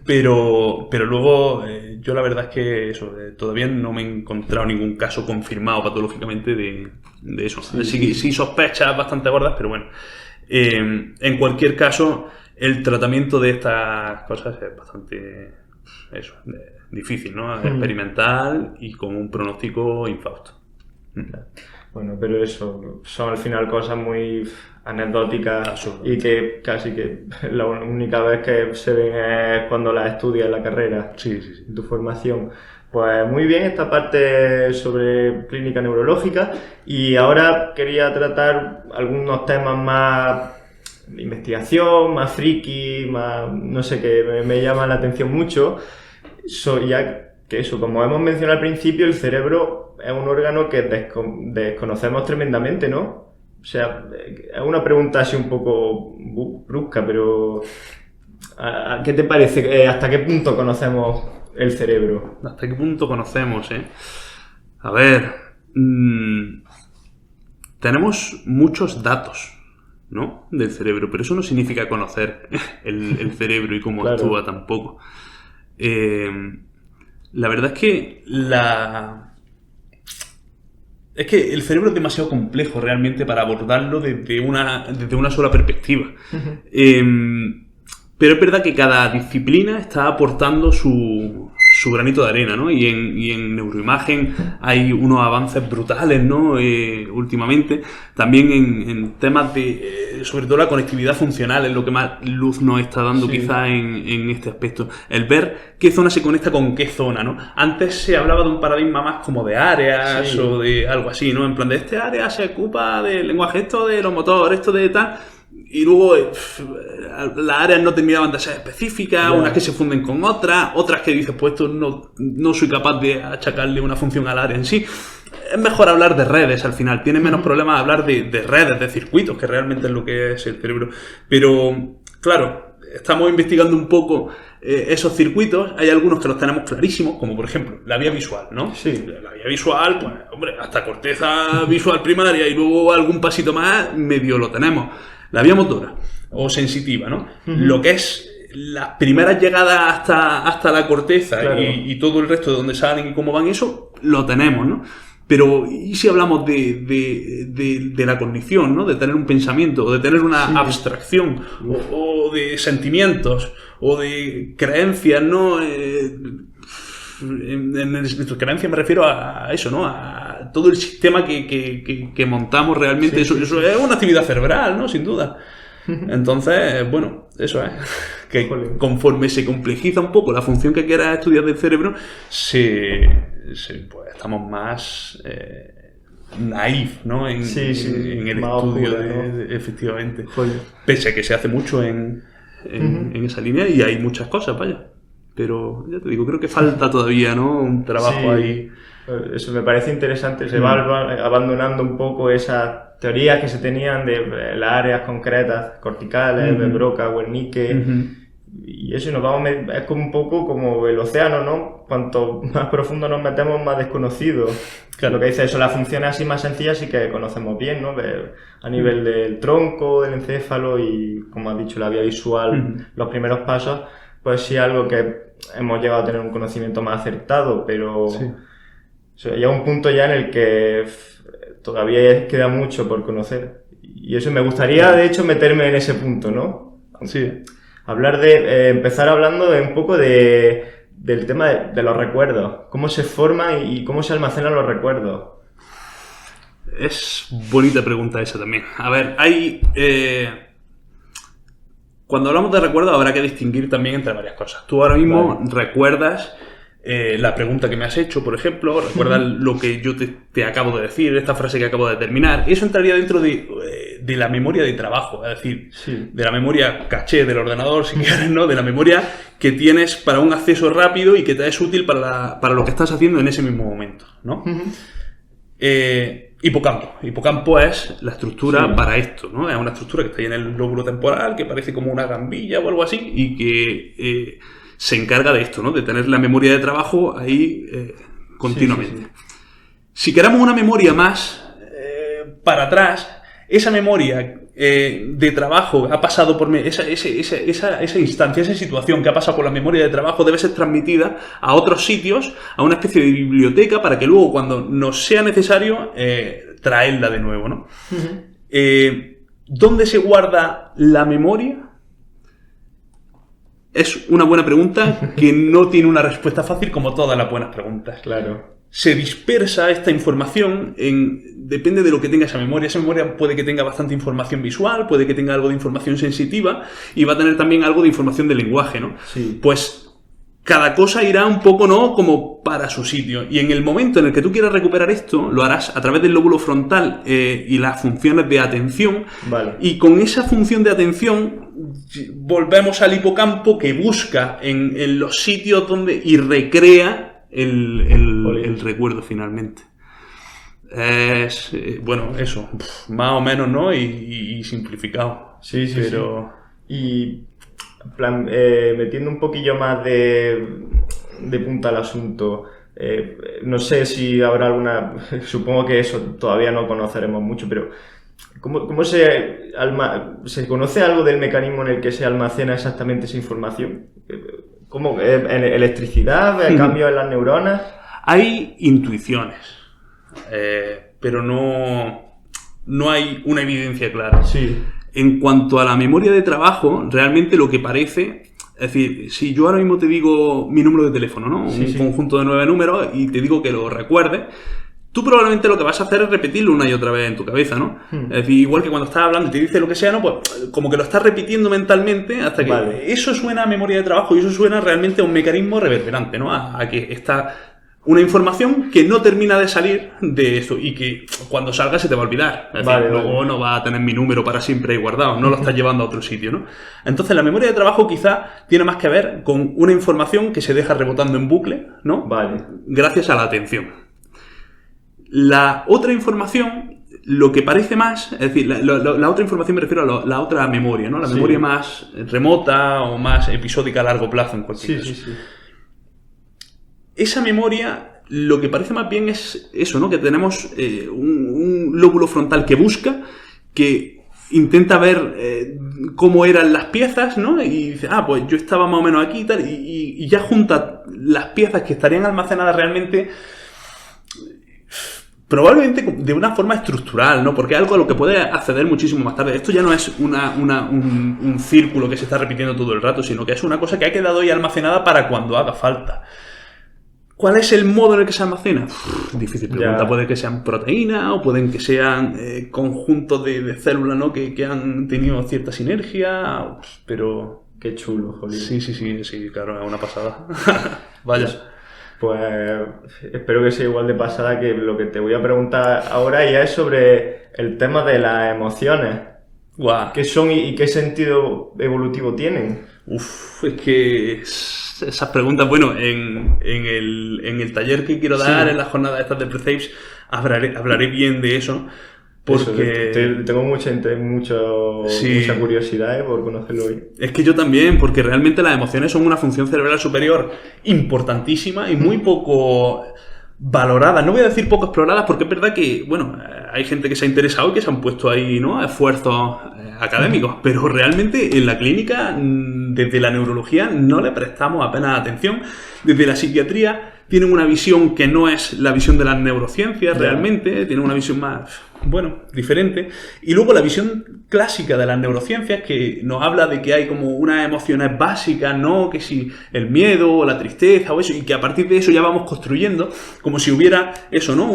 pero luego yo la verdad es que eso, todavía no me he encontrado ningún caso confirmado patológicamente de eso. Sí sospechas bastante gordas, pero bueno. En cualquier caso, el tratamiento de estas cosas es bastante difícil, ¿no? Experimental y con un pronóstico infausto. Bueno, pero eso, son al final cosas muy anecdóticas y que casi que la única vez que se ven es cuando las estudias en la carrera, en tu formación. Pues muy bien esta parte sobre clínica neurológica, y ahora quería tratar algunos temas más de investigación, más friki, más no sé, que me llaman la atención mucho. Ya que eso, como hemos mencionado al principio, el cerebro es un órgano que desconocemos tremendamente, ¿no? O sea, es una pregunta así un poco brusca, pero ¿qué te parece? ¿Hasta qué punto conocemos el cerebro? ¿Hasta qué punto conocemos, A ver, tenemos muchos datos, ¿no? Del cerebro, pero eso no significa conocer el cerebro y cómo actúa tampoco. La verdad es que el cerebro es demasiado complejo realmente para abordarlo desde una sola perspectiva. Pero es verdad que cada disciplina está aportando su granito de arena, ¿no? Y en neuroimagen hay unos avances brutales, ¿no? Últimamente. También en temas de, sobre todo la conectividad funcional, es lo que más luz nos está dando quizás en este aspecto. El ver qué zona se conecta con qué zona, ¿no? Antes se hablaba de un paradigma más como de áreas o de algo así, ¿no? En plan de este área se ocupa del lenguaje, esto de los motores, esto de tal. Y luego las áreas no terminaban de ser específicas, unas que se funden con otras que dices, pues esto no soy capaz de achacarle una función al área en sí. Es mejor hablar de redes al final, tiene menos problemas hablar de redes, de circuitos, que realmente es lo que es el cerebro. Pero, claro, estamos investigando un poco esos circuitos, hay algunos que los tenemos clarísimos, como por ejemplo la vía visual, ¿no? Sí. La vía visual, pues, hombre, hasta corteza visual primaria y luego algún pasito más, medio lo tenemos. La vía motora o sensitiva, ¿no? Lo que es las primeras llegadas hasta la corteza y todo el resto de dónde salen y cómo van, eso lo tenemos, ¿no? Pero, ¿y si hablamos de la cognición, ¿no? De tener un pensamiento, o de tener una abstracción, o de sentimientos, o de creencias, ¿no? En creencias me refiero a eso, ¿no? A todo el sistema que montamos realmente. Eso es una actividad cerebral, ¿no? Sin duda. Entonces, bueno, eso es. Que conforme se complejiza un poco la función que quieras estudiar del cerebro, pues estamos más naif, ¿no? En el estudio, ¿no? Efectivamente. Pese a que se hace mucho en esa línea y hay muchas cosas, vaya. Pero, ya te digo, creo que falta todavía, ¿no? Un trabajo ahí. Eso me parece interesante. Se va abandonando un poco esas teorías que se tenían de las áreas concretas, corticales, de Broca, Wernicke. Y eso nos vamos, es como un poco como el océano, ¿no? Cuanto más profundo nos metemos, más desconocido. Lo que dice eso, las funciones así más sencillas sí que conocemos bien, ¿no? A nivel del tronco, del encéfalo y, como has dicho, la vía visual, los primeros pasos, pues sí algo que hemos llegado a tener un conocimiento más acertado, pero o sea, llega un punto ya en el que todavía queda mucho por conocer. Y eso me gustaría, de hecho, meterme en ese punto, ¿no? Sí. Hablar empezar hablando un poco del tema de los recuerdos. Cómo se forman y cómo se almacenan los recuerdos. Es bonita pregunta esa también. A ver, cuando hablamos de recuerdos habrá que distinguir también entre varias cosas. Tú ahora mismo recuerdas la pregunta que me has hecho, por ejemplo, recuerdas lo que yo te acabo de decir, esta frase que acabo de terminar. Eso entraría dentro de la memoria de trabajo, es decir, de la memoria caché del ordenador, si quieres, ¿no? De la memoria que tienes para un acceso rápido y que te es útil para lo que estás haciendo en ese mismo momento, ¿no? Hipocampo. Hipocampo es la estructura para esto, ¿no? Es una estructura que está ahí en el lóbulo temporal, que parece como una gambilla o algo así, y que se encarga de esto, ¿no? De tener la memoria de trabajo ahí continuamente. Si queremos una memoria más para atrás, esa memoria de trabajo ha pasado por esa instancia, esa situación que ha pasado por la memoria de trabajo debe ser transmitida a otros sitios, a una especie de biblioteca, para que luego, cuando nos sea necesario, traerla de nuevo, ¿no? ¿Dónde se guarda la memoria? Es una buena pregunta que no tiene una respuesta fácil, como todas las buenas preguntas. Claro. Se dispersa esta información, depende de lo que tenga esa memoria. Esa memoria puede que tenga bastante información visual, puede que tenga algo de información sensitiva, y va a tener también algo de información de lenguaje, ¿no? Sí. Pues cada cosa irá un poco, ¿no?, como para su sitio. Y en el momento en el que tú quieras recuperar esto, lo harás a través del lóbulo frontal y las funciones de atención. Vale. Y con esa función de atención volvemos al hipocampo, que busca en los sitios donde y recrea el recuerdo finalmente. Es, bueno, eso, más o menos, ¿no? Y simplificado. Sí, pero... sí. Y, en plan, metiendo un poquillo más de punta al asunto, no sé si habrá alguna... Supongo que eso todavía no conoceremos mucho, pero ¿cómo se conoce algo del mecanismo en el que se almacena exactamente esa información? ¿Cómo? ¿En electricidad? ¿Cambio en las neuronas? Hay intuiciones, pero no hay una evidencia clara. Sí. En cuanto a la memoria de trabajo, realmente lo que parece... Es decir, si yo ahora mismo te digo mi número de teléfono, ¿no? Un conjunto de 9 números, y te digo que lo recuerdes, tú probablemente lo que vas a hacer es repetirlo una y otra vez en tu cabeza, ¿no? Es decir, igual que cuando estás hablando y te dice lo que sea, ¿no? Pues como que lo estás repitiendo mentalmente hasta que eso suena a memoria de trabajo, y eso suena realmente a un mecanismo reverberante, ¿no? A que está una información que no termina de salir de eso, y que cuando salga se te va a olvidar. Es decir, luego no va a tener mi número para siempre ahí guardado, no lo estás llevando a otro sitio, ¿no? Entonces la memoria de trabajo quizá tiene más que ver con una información que se deja rebotando en bucle, ¿no? Vale. Gracias a la atención. La otra información, lo que parece más, es decir, la otra información me refiero a la otra memoria, ¿no? La memoria más remota o más episódica a largo plazo, en cualquier caso. Sí. Esa memoria, lo que parece más bien es eso, ¿no? Que tenemos un lóbulo frontal que busca, que intenta ver cómo eran las piezas, ¿no? Y dice, pues yo estaba más o menos aquí y tal, y ya junta las piezas que estarían almacenadas realmente, probablemente de una forma estructural, ¿no? Porque es algo a lo que puede acceder muchísimo más tarde. Esto ya no es un círculo que se está repitiendo todo el rato, sino que es una cosa que ha quedado ahí almacenada para cuando haga falta. ¿Cuál es el modo en el que se almacena? Difícil pregunta. Puede que sean proteínas, o pueden que sean conjuntos de células, ¿no? Que han tenido cierta sinergia, pero... Qué chulo, jolín. Sí, claro, es una pasada. Vaya. Pues espero que sea igual de pasada que lo que te voy a preguntar ahora, ya es sobre el tema de las emociones. Guau. ¿Qué son y qué sentido evolutivo tienen? Es que esas preguntas, bueno, en el taller que quiero dar, en las jornadas estas de Precepts, hablaré bien de eso. Porque tengo mucha curiosidad por conocerlo hoy. Es que yo también, porque realmente las emociones son una función cerebral superior importantísima y muy poco valoradas. No voy a decir poco exploradas, porque es verdad que, bueno, hay gente que se ha interesado y que se han puesto ahí, ¿no?, esfuerzos académicos, pero realmente en la clínica, desde la neurología, no le prestamos apenas atención. Desde la psiquiatría tienen una visión que no es la visión de las neurociencias realmente, tienen una visión más, bueno, diferente. Y luego la visión clásica de las neurociencias, que nos habla de que hay como unas emociones básicas, ¿no? Que si el miedo o la tristeza o eso, y que a partir de eso ya vamos construyendo, como si hubiera eso, ¿no?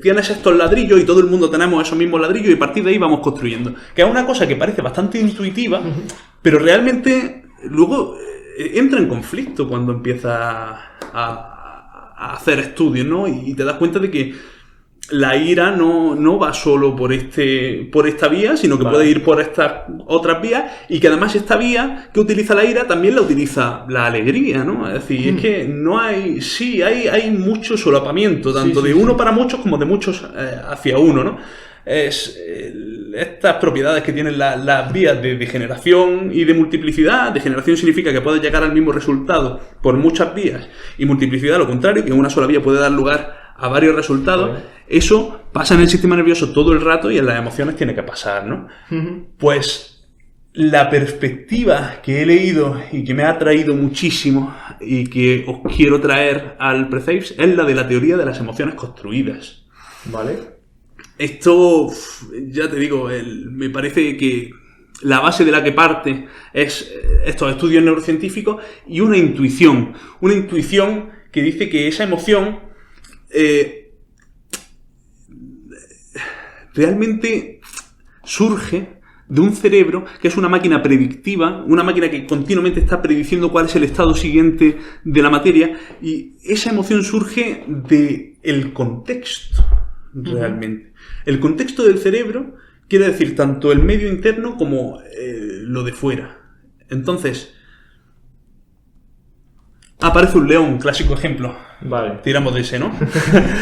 Tienes estos ladrillos y todo el mundo tenemos esos mismos ladrillos, y a partir de ahí vamos construyendo. Que es una cosa que parece bastante intuitiva, pero realmente luego entra en conflicto cuando empieza a hacer estudios, ¿no? Y te das cuenta de que la ira no va solo por esta vía, sino que puede ir por estas otras vías, y que además esta vía que utiliza la ira también la utiliza la alegría, ¿no? Es decir, es que no hay... Sí, hay mucho solapamiento, tanto de uno para muchos como de muchos hacia uno, ¿no? Estas propiedades que tienen las vías de generación y de multiplicidad. De generación significa que puedes llegar al mismo resultado por muchas vías, y multiplicidad lo contrario, que una sola vía puede dar lugar a varios resultados. Eso pasa en el sistema nervioso todo el rato y en las emociones tiene que pasar, ¿no? Pues la perspectiva que he leído y que me ha atraído muchísimo y que os quiero traer al Precepts es la de la teoría de las emociones construidas. Vale. Esto, ya te digo, me parece que la base de la que parte es estos estudios neurocientíficos y una intuición que dice que esa emoción realmente surge de un cerebro que es una máquina predictiva, una máquina que continuamente está prediciendo cuál es el estado siguiente de la materia, y esa emoción surge del contexto, realmente. El contexto del cerebro quiere decir tanto el medio interno como lo de fuera. Entonces, aparece un león, clásico ejemplo. Vale. Tiramos de ese, ¿no?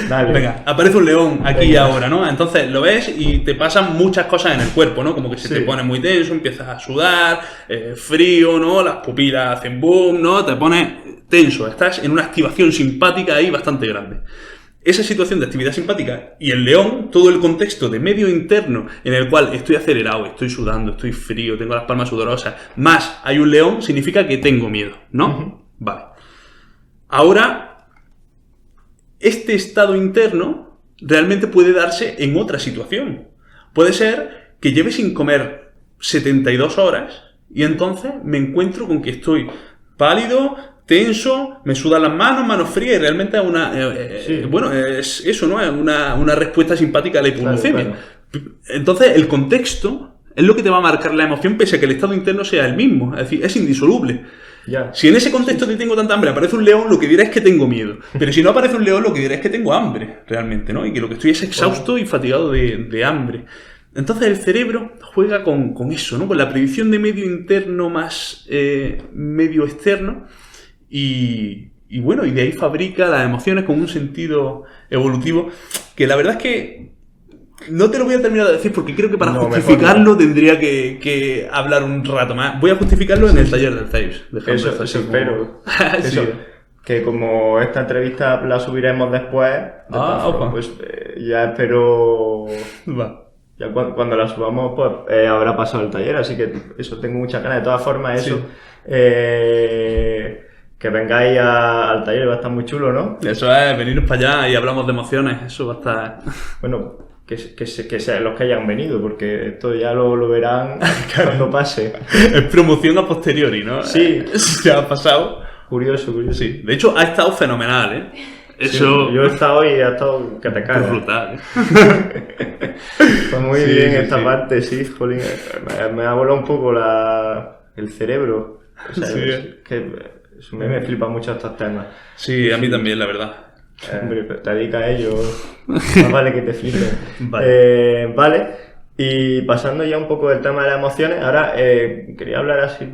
Dale. Venga, aparece un león aquí y ahora, ¿no? Entonces lo ves y te pasan muchas cosas en el cuerpo, ¿no? Como que se te pone muy tenso, empiezas a sudar, frío, ¿no? Las pupilas hacen boom, ¿no? Te pones tenso, estás en una activación simpática ahí bastante grande. Esa situación de actividad simpática y el león, todo el contexto de medio interno en el cual estoy acelerado, estoy sudando, estoy frío, tengo las palmas sudorosas, más hay un león, significa que tengo miedo, ¿no? Vale. Ahora, este estado interno realmente puede darse en otra situación. Puede ser que lleve sin comer 72 horas y entonces me encuentro con que estoy pálido, tenso, me sudan las manos frías, y realmente es una... bueno, es eso, ¿no? Es una respuesta simpática a la hipoglucemia. Claro. Entonces, el contexto es lo que te va a marcar la emoción, pese a que el estado interno sea el mismo. Es decir, es indisoluble. Ya. Si en ese contexto te tengo tanta hambre, aparece un león, lo que diré es que tengo miedo. Pero si no aparece un león, lo que diré es que tengo hambre, realmente, ¿no? Y que lo que estoy es exhausto y fatigado de hambre. Entonces el cerebro juega con eso, ¿no? Con la predicción de medio interno más medio externo. Y bueno, y de ahí fabrica las emociones con un sentido evolutivo que la verdad es que no te lo voy a terminar de decir porque creo que para justificarlo tendría que hablar un rato más. Voy a justificarlo en el taller del Precepts. Eso espero. Eso, que como esta entrevista la subiremos después, pues ya espero... Ya cuando la subamos, pues habrá pasado el taller, así que eso, tengo muchas ganas. De todas formas, eso... que vengáis al taller va a estar muy chulo, ¿no? Eso es, veniros para allá y hablamos de emociones, eso va a estar... Bueno, que sean los que hayan venido, porque esto ya lo verán cuando pase. Es promoción a posteriori, ¿no? Sí. Ya ha pasado. Curioso. Sí, de hecho ha estado fenomenal, ¿eh? Eso... Sí, yo he estado y ha estado que te cagas. Brutal. Pues muy bien esta parte, sí, jolín. Me ha volado un poco el cerebro. O sea, que me flipa mucho estos temas. Sí, a mí también, la verdad. Hombre, te dedicas a ello, más vale que te flipe. Vale, y pasando ya un poco del tema de las emociones, ahora quería hablar así,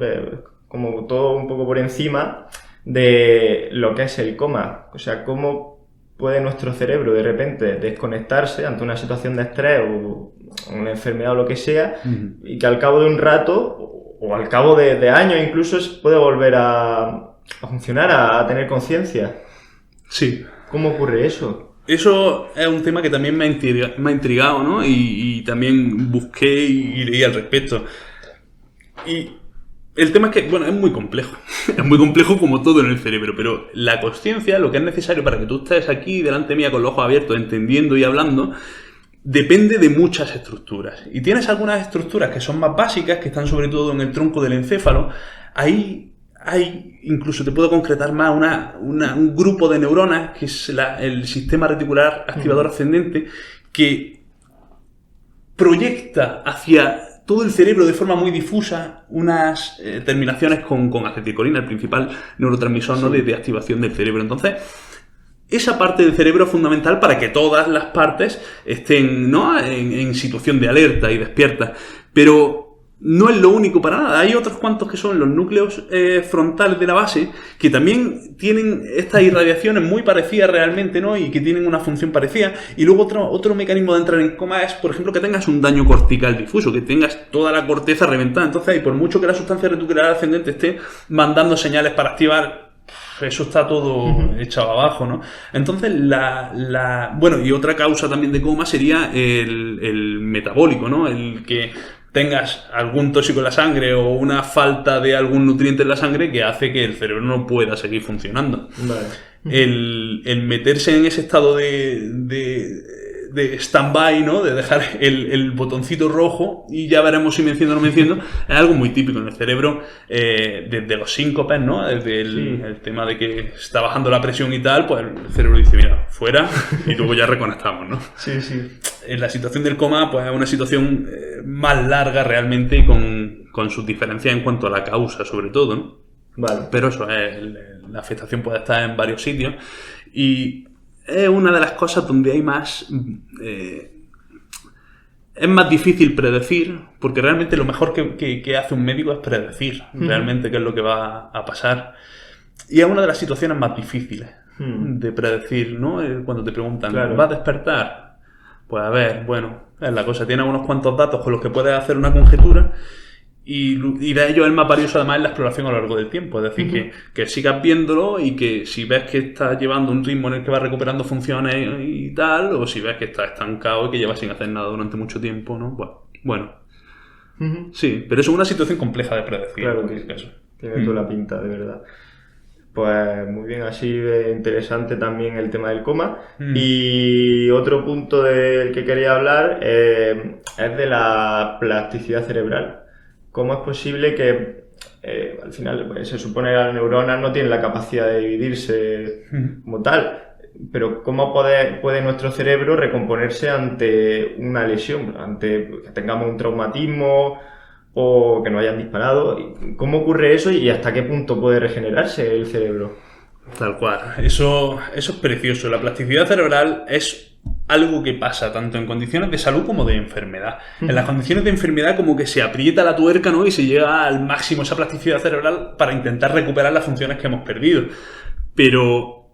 como todo un poco por encima, de lo que es el coma. O sea, cómo puede nuestro cerebro de repente desconectarse ante una situación de estrés o una enfermedad o lo que sea, y que al cabo de un rato, o al cabo de años incluso, puede volver a funcionar, a tener conciencia. Sí. ¿Cómo ocurre eso? Eso es un tema que también me ha intrigado, ¿no? Y también busqué y leí al respecto. Y el tema es que, bueno, es muy complejo. Es muy complejo como todo en el cerebro, pero la consciencia, lo que es necesario para que tú estés aquí delante mía con los ojos abiertos, entendiendo y hablando, depende de muchas estructuras. Y tienes algunas estructuras que son más básicas, que están sobre todo en el tronco del encéfalo. Ahí hay, incluso te puedo concretar más, un grupo de neuronas, que es el sistema reticular activador ascendente, que proyecta hacia todo el cerebro de forma muy difusa unas terminaciones con acetilcolina, el principal neurotransmisor, ¿no? de activación del cerebro. Entonces, esa parte del cerebro es fundamental para que todas las partes estén, ¿no?, en situación de alerta y despierta. Pero no es lo único para nada. Hay otros cuantos que son los núcleos frontales de la base que también tienen estas irradiaciones muy parecidas realmente, ¿no?, y que tienen una función parecida. Y luego otro mecanismo de entrar en coma es, por ejemplo, que tengas un daño cortical difuso, que tengas toda la corteza reventada. Entonces, y por mucho que la sustancia reticular ascendente esté mandando señales para activar, eso está todo echado abajo, ¿no? Entonces, bueno, y otra causa también de coma sería el metabólico, ¿no? El que tengas algún tóxico en la sangre o una falta de algún nutriente en la sangre que hace que el cerebro no pueda seguir funcionando. Vale. El meterse en ese estado de stand-by, ¿no?, de dejar el botoncito rojo y ya veremos si me enciendo o no me enciendo, es algo muy típico en el cerebro, desde los síncopes, ¿no?, desde el tema de que está bajando la presión y tal, pues el cerebro dice, mira, fuera, y luego ya reconectamos, ¿no? Sí, sí. En la situación del coma, pues es una situación más larga realmente y con sus diferencias en cuanto a la causa, sobre todo, ¿no? Vale. Pero eso, la afectación puede estar en varios sitios y es una de las cosas donde hay más... es más difícil predecir, porque realmente lo mejor que hace un médico es predecir realmente qué es lo que va a pasar. Y es una de las situaciones más difíciles de predecir, ¿no? Cuando te preguntan, claro, ¿va a despertar? Pues a ver, bueno, es la cosa. Tienes unos cuantos datos con los que puedes hacer una conjetura y de ello el más valioso además es la exploración a lo largo del tiempo. Es decir, que sigas viéndolo y que si ves que estás llevando un ritmo en el que vas recuperando funciones y tal, o si ves que estás estancado y que llevas sin hacer nada durante mucho tiempo, ¿no? Bueno. Sí, pero eso es una situación compleja de predecir. Claro que eso. Tiene toda la pinta, de verdad. Pues muy bien, así de interesante también el tema del coma. Y otro punto del que quería hablar es de la plasticidad cerebral. ¿Cómo es posible que al final pues, se supone que las neuronas no tienen la capacidad de dividirse como tal? Pero ¿cómo puede nuestro cerebro recomponerse ante una lesión, ante que tengamos un traumatismo o que nos hayan disparado? ¿Cómo ocurre eso y hasta qué punto puede regenerarse el cerebro? Tal cual. Eso es precioso. La plasticidad cerebral es algo que pasa tanto en condiciones de salud como de enfermedad. En las condiciones de enfermedad como que se aprieta la tuerca, ¿no?, y se llega al máximo esa plasticidad cerebral para intentar recuperar las funciones que hemos perdido. Pero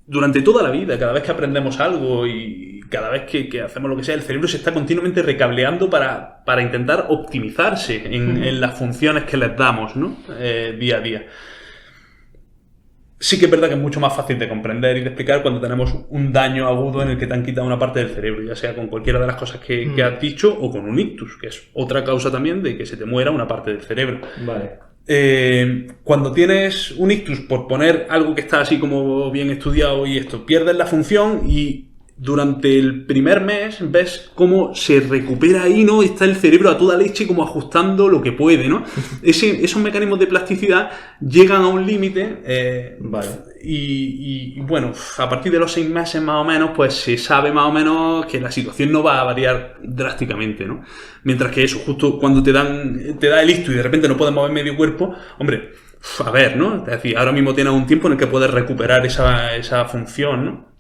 durante toda la vida, cada vez que aprendemos algo y cada vez que hacemos lo que sea, el cerebro se está continuamente recableando para intentar optimizarse en las funciones que les damos, ¿no?, día a día. Sí que es verdad que es mucho más fácil de comprender y de explicar cuando tenemos un daño agudo en el que te han quitado una parte del cerebro, ya sea con cualquiera de las cosas que has dicho o con un ictus, que es otra causa también de que se te muera una parte del cerebro. Vale. Cuando tienes un ictus, por poner algo que está así como bien estudiado y esto, pierdes la función y durante el primer mes ves cómo se recupera ahí, ¿no? Está el cerebro a toda leche como ajustando lo que puede, ¿no? Esos mecanismos de plasticidad llegan a un límite vale. Y bueno, a partir de los 6 meses más o menos, pues se sabe más o menos que la situación no va a variar drásticamente, ¿no? Mientras que eso, justo cuando te da el ictus y de repente no puedes mover medio cuerpo, hombre, a ver, ¿no? Es decir, ahora mismo tienes un tiempo en el que puedes recuperar esa función, ¿no?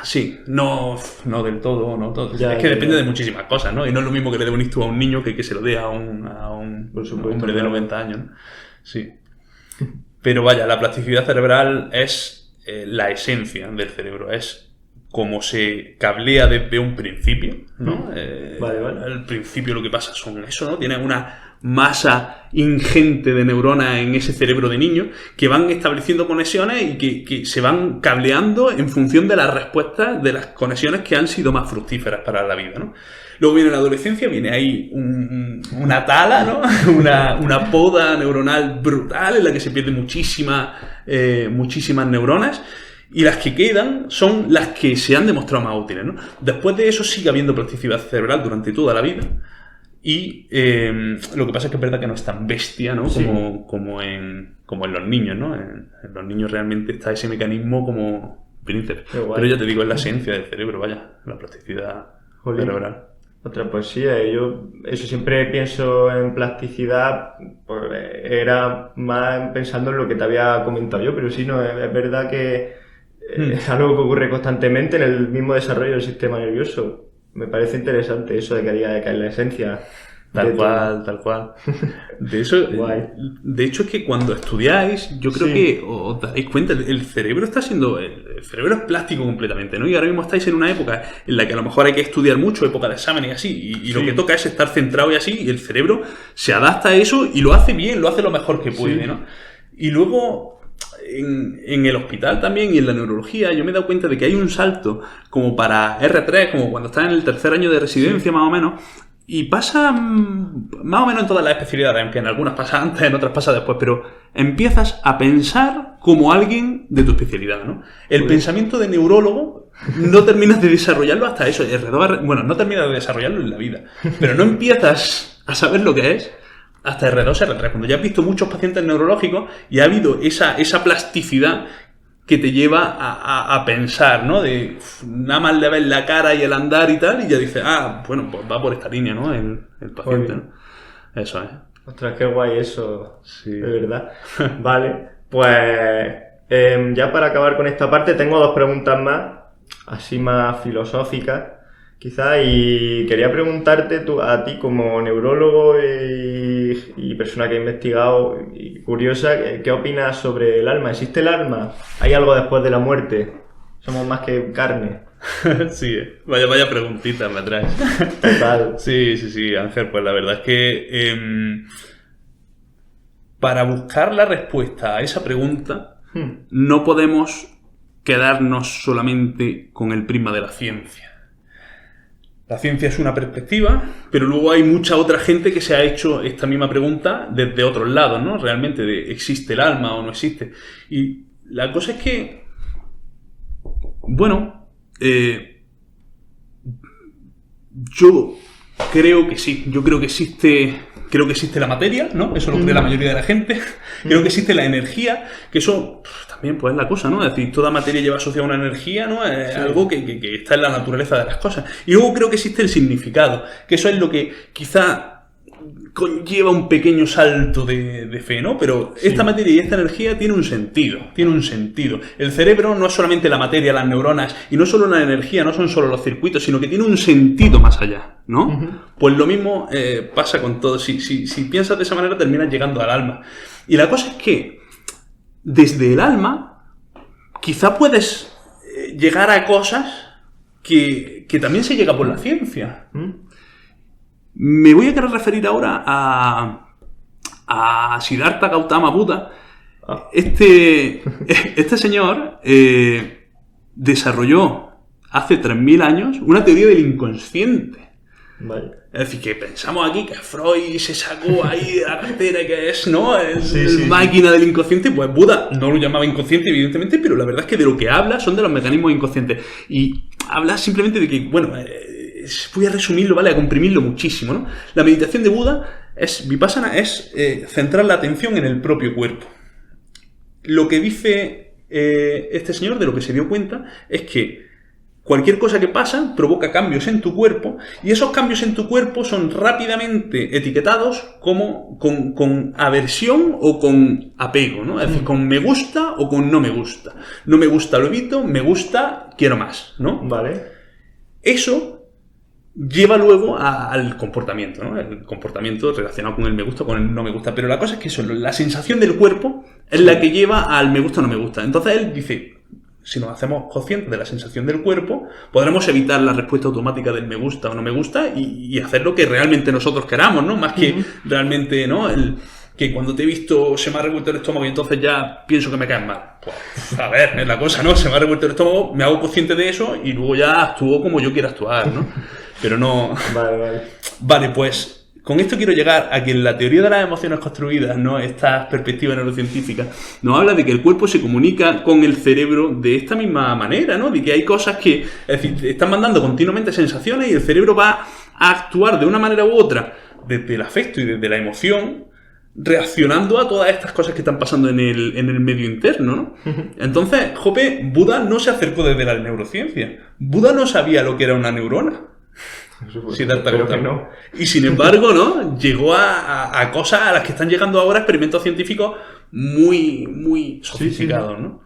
Sí, no del todo, no todo. Es que depende de muchísimas cosas, ¿no? Y no es lo mismo que le dé un ictus a un niño que se lo dé a un hombre de 90 años, ¿no? Sí. Pero vaya, la plasticidad cerebral es la esencia del cerebro, es como se cablea desde un principio, ¿no? Vale. Al principio lo que pasa son eso, ¿no? Tienes una masa ingente de neuronas en ese cerebro de niño que van estableciendo conexiones y que se van cableando en función de las respuestas de las conexiones que han sido más fructíferas para la vida, ¿no? Luego viene la adolescencia, viene ahí una tala, ¿no? una poda neuronal brutal en la que se pierden muchísimas neuronas. Y las que quedan son las que se han demostrado más útiles, ¿no? Después de eso sigue habiendo plasticidad cerebral durante toda la vida. Y lo que pasa es que es verdad que no es tan bestia, ¿no? Sí. Como en los niños, ¿no? En los niños realmente está ese mecanismo como príncipe. Pero ya te digo, es la esencia del cerebro, vaya, la plasticidad cerebral. Otra poesía, yo eso siempre pienso en plasticidad, pues era más pensando en lo que te había comentado yo, pero sí, no, es verdad que es algo que ocurre constantemente en el mismo desarrollo del sistema nervioso. Me parece interesante eso de que diga que es la esencia. Tal cual. De hecho, es que cuando estudiáis, yo creo que os daréis cuenta, el cerebro el cerebro es plástico completamente, ¿no? Y ahora mismo estáis en una época en la que a lo mejor hay que estudiar mucho, época de exámenes y así, y lo que toca es estar centrado y así, y el cerebro se adapta a eso y lo hace bien, lo hace lo mejor que puede, ¿no? Y luego, en el hospital también y en la neurología, yo me he dado cuenta de que hay un salto como para R3, como cuando estás en el tercer año de residencia más o menos. Y pasa más o menos en todas las especialidades, aunque en algunas pasa antes, en otras pasa después, pero empiezas a pensar como alguien de tu especialidad, ¿no? El pensamiento de neurólogo no terminas de desarrollarlo hasta eso. Bueno, no terminas de desarrollarlo en la vida, pero no empiezas a saber lo que es hasta R2, R3, cuando ya has visto muchos pacientes neurológicos y ha habido esa plasticidad que te lleva a pensar, ¿no? De nada más le ves la cara y el andar y tal, y ya dices, bueno, pues va por esta línea, ¿no? El paciente, ¿no? Eso es. Ostras, qué guay eso, de verdad. Vale, pues ya para acabar con esta parte tengo 2 preguntas más, así más filosóficas, quizás, y quería preguntarte a ti como neurólogo y persona que ha investigado y curiosa, ¿qué opinas sobre el alma? ¿Existe el alma? ¿Hay algo después de la muerte? ¿Somos más que carne? Sí, vaya preguntita me traes. Total. Sí, Ángel, pues la verdad es que para buscar la respuesta a esa pregunta no podemos quedarnos solamente con el prisma de la ciencia. La ciencia es una perspectiva, pero luego hay mucha otra gente que se ha hecho esta misma pregunta desde otros lados, ¿no? Realmente, de ¿existe el alma o no existe? Y la cosa es que, bueno, yo creo que sí. Yo creo que existe la materia, ¿no? Eso lo cree la mayoría de la gente. Creo que existe la energía, que eso también pues es la cosa, ¿no? Es decir, toda materia lleva asociada a una energía, ¿no? Es algo que está en la naturaleza de las cosas. Y luego creo que existe el significado, que eso es lo que quizá conlleva un pequeño salto de fe, ¿no? Pero esta materia y esta energía tiene un sentido. El cerebro no es solamente la materia, las neuronas, y no solo la energía, no son solo los circuitos, sino que tiene un sentido más allá, ¿no? Pues lo mismo pasa con todo. Si piensas de esa manera, terminas llegando al alma. Y la cosa es que desde el alma quizá puedes llegar a cosas que también se llega por la ciencia. Me voy a querer referir ahora a Siddhartha Gautama Buda. Este señor desarrolló hace 3000 años una teoría del inconsciente. Vale. Es decir, que pensamos aquí que Freud se sacó ahí de la cartera que es, ¿no? Máquina del inconsciente. Pues Buda no lo llamaba inconsciente, evidentemente, pero la verdad es que de lo que habla son de los mecanismos inconscientes. Y habla simplemente de que, bueno, voy a resumirlo, ¿vale? A comprimirlo muchísimo, ¿no? La meditación de Buda Vipassana es centrar la atención en el propio cuerpo. Lo que dice este señor, de lo que se dio cuenta, es que cualquier cosa que pasa provoca cambios en tu cuerpo, y esos cambios en tu cuerpo son rápidamente etiquetados como con aversión o con apego, ¿no? Es decir, con me gusta o con no me gusta. No me gusta, lo evito, me gusta, quiero más, ¿no? Vale. Eso lleva luego al comportamiento, ¿no? El comportamiento relacionado con el me gusta o con el no me gusta. Pero la cosa es que eso, la sensación del cuerpo es la que lleva al me gusta o no me gusta. Entonces él dice, si nos hacemos conscientes de la sensación del cuerpo, podremos evitar la respuesta automática del me gusta o no me gusta y hacer lo que realmente nosotros queramos, ¿no? Más que realmente, ¿no? Que cuando te he visto se me ha revuelto el estómago y entonces ya pienso que me caes mal. Pues, a ver, es la cosa, ¿no? Se me ha revuelto el estómago, me hago consciente de eso y luego ya actúo como yo quiera actuar, ¿no? Pero no... Vale, pues con esto quiero llegar a que en la teoría de las emociones construidas, ¿no? Esta perspectiva neurocientífica nos habla de que el cuerpo se comunica con el cerebro de esta misma manera, ¿no? De que hay cosas que, es decir, están mandando continuamente sensaciones y el cerebro va a actuar de una manera u otra desde el afecto y desde la emoción, reaccionando a todas estas cosas que están pasando en el medio interno, ¿no? Entonces, Buda no se acercó desde la neurociencia. Buda no sabía lo que era una neurona. Creo que no. Y sin embargo, ¿no? Llegó a cosas a las que están llegando ahora experimentos científicos muy, muy sofisticados, ¿no?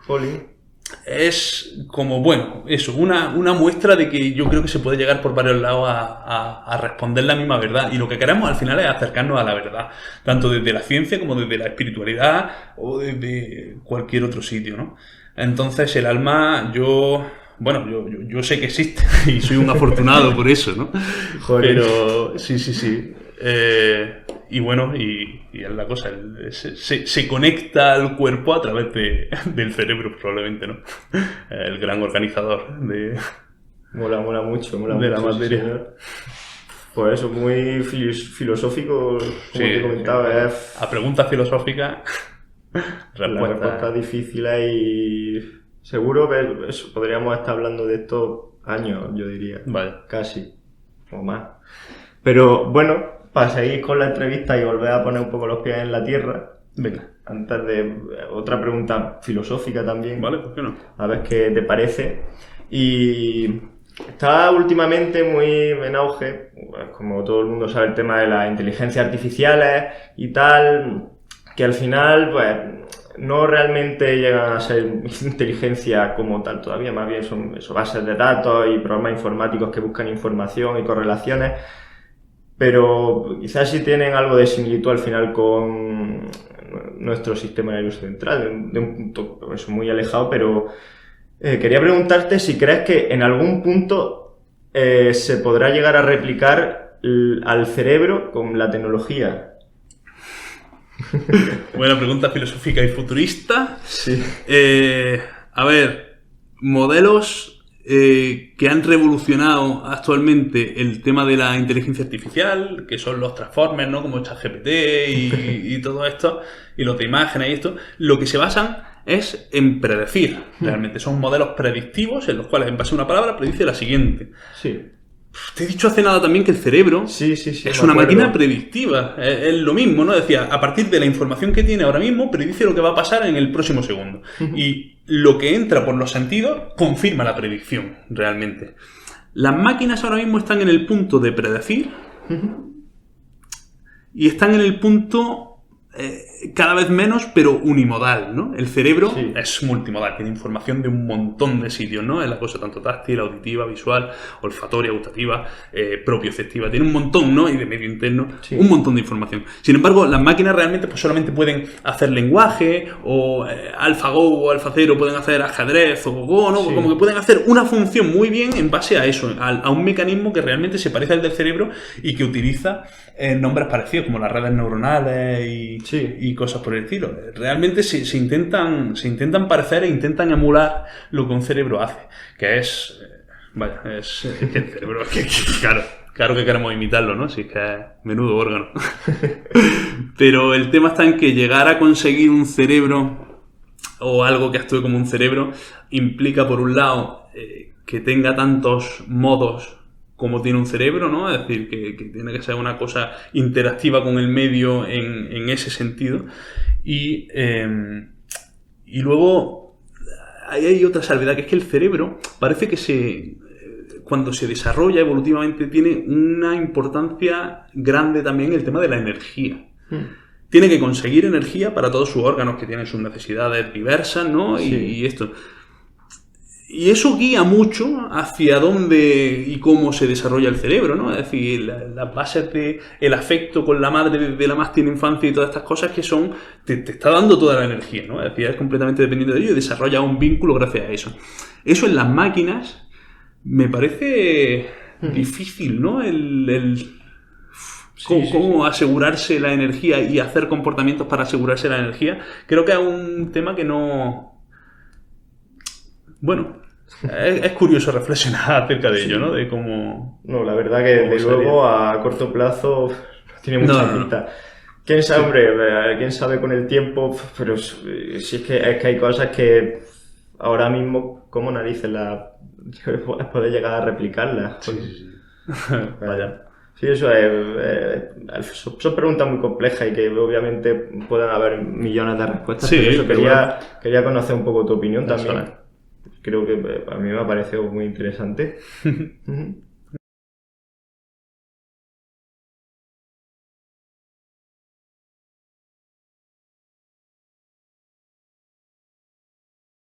es como, bueno, eso, una muestra de que yo creo que se puede llegar por varios lados a responder la misma verdad. Y lo que queremos al final es acercarnos a la verdad, tanto desde la ciencia como desde la espiritualidad o desde cualquier otro sitio, ¿no? Entonces el alma, yo sé que existe y soy un afortunado por eso, ¿no? Joder. Pero sí. Y bueno, y es la cosa, se conecta al cuerpo a través del cerebro probablemente, ¿no? El gran organizador de... Mola mucho, de la materia. Sí, señor. Pues eso, muy filosófico, como te comentaba. A preguntas filosóficas, la respuesta difícil y seguro que eso, podríamos estar hablando de esto años, yo diría. Vale. Casi, o más. Pero bueno, para seguir con la entrevista y volver a poner un poco los pies en la tierra, venga, antes de otra pregunta filosófica también. Vale, ¿por qué no? A ver qué te parece. Y está últimamente muy en auge, pues, como todo el mundo sabe, el tema de las inteligencias artificiales y tal, que al final, pues, no realmente llegan a ser inteligencia como tal todavía, más bien son eso, bases de datos y programas informáticos que buscan información y correlaciones, pero quizás sí tienen algo de similitud al final con nuestro sistema nervioso central, de un punto eso, muy alejado, pero quería preguntarte si crees que en algún punto se podrá llegar a replicar al cerebro con la tecnología. Buena pregunta filosófica y futurista. Sí. A ver, modelos que han revolucionado actualmente el tema de la inteligencia artificial, que son los transformers, ¿no? Como ChatGPT y todo esto, y los de imágenes y esto, lo que se basan es en predecir. Realmente son modelos predictivos en los cuales, en base a una palabra, predice la siguiente. Sí. Te he dicho hace nada también que el cerebro es una máquina predictiva. Es lo mismo, ¿no? Decía, a partir de la información que tiene ahora mismo, predice lo que va a pasar en el próximo segundo. Y lo que entra por los sentidos confirma la predicción, realmente. Las máquinas ahora mismo están en el punto de predecir y están en el punto cada vez menos, pero unimodal, ¿no? El cerebro es multimodal, tiene información de un montón de sitios, ¿no? Es la cosa tanto táctil, auditiva, visual, olfatoria, gustativa, propioceptiva, tiene un montón, ¿no? Y de medio interno, un montón de información. Sin embargo, las máquinas realmente pues solamente pueden hacer lenguaje, o AlphaGo o AlphaZero pueden hacer ajedrez o Go, ¿no? Como que pueden hacer una función muy bien en base a eso, a un mecanismo que realmente se parece al del cerebro y que utiliza nombres parecidos, como las redes neuronales y cosas por el estilo. Realmente se intentan parecer e intentan emular lo que un cerebro hace, que es... es que el cerebro... Claro que queremos imitarlo, ¿no? Si es que es menudo órgano. Pero el tema está en que llegar a conseguir un cerebro o algo que actúe como un cerebro implica, por un lado, que tenga tantos modos como tiene un cerebro, ¿no? Es decir, que tiene que ser una cosa interactiva con el medio en ese sentido. Y luego hay otra salvedad, que es que el cerebro parece que cuando se desarrolla evolutivamente tiene una importancia grande también el tema de la energía. Tiene que conseguir energía para todos sus órganos que tienen sus necesidades diversas, ¿no? Y esto... Y eso guía mucho hacia dónde y cómo se desarrolla el cerebro, ¿no? Es decir, las bases del afecto con la madre desde la más tierna infancia y todas estas cosas que te está dando toda la energía, ¿no? Es decir, es completamente dependiente de ello y desarrolla un vínculo gracias a eso. Eso en las máquinas me parece difícil, ¿no? Cómo asegurarse la energía y hacer comportamientos para asegurarse la energía. Creo que es un tema que no... Bueno... Es curioso reflexionar acerca de ello, ¿no? De cómo... No, la verdad que desde luego a corto plazo tiene mucha pinta. ¿Quién sabe, hombre? ¿Quién sabe con el tiempo? Pero si es que hay cosas que ahora mismo, como narices, puede llegar a replicarlas. Sí. Vaya. Sí, eso son preguntas muy complejas y que obviamente pueden haber millones de respuestas. Sí, pero eso quería conocer un poco tu opinión también. Creo que a mí me ha parecido muy interesante.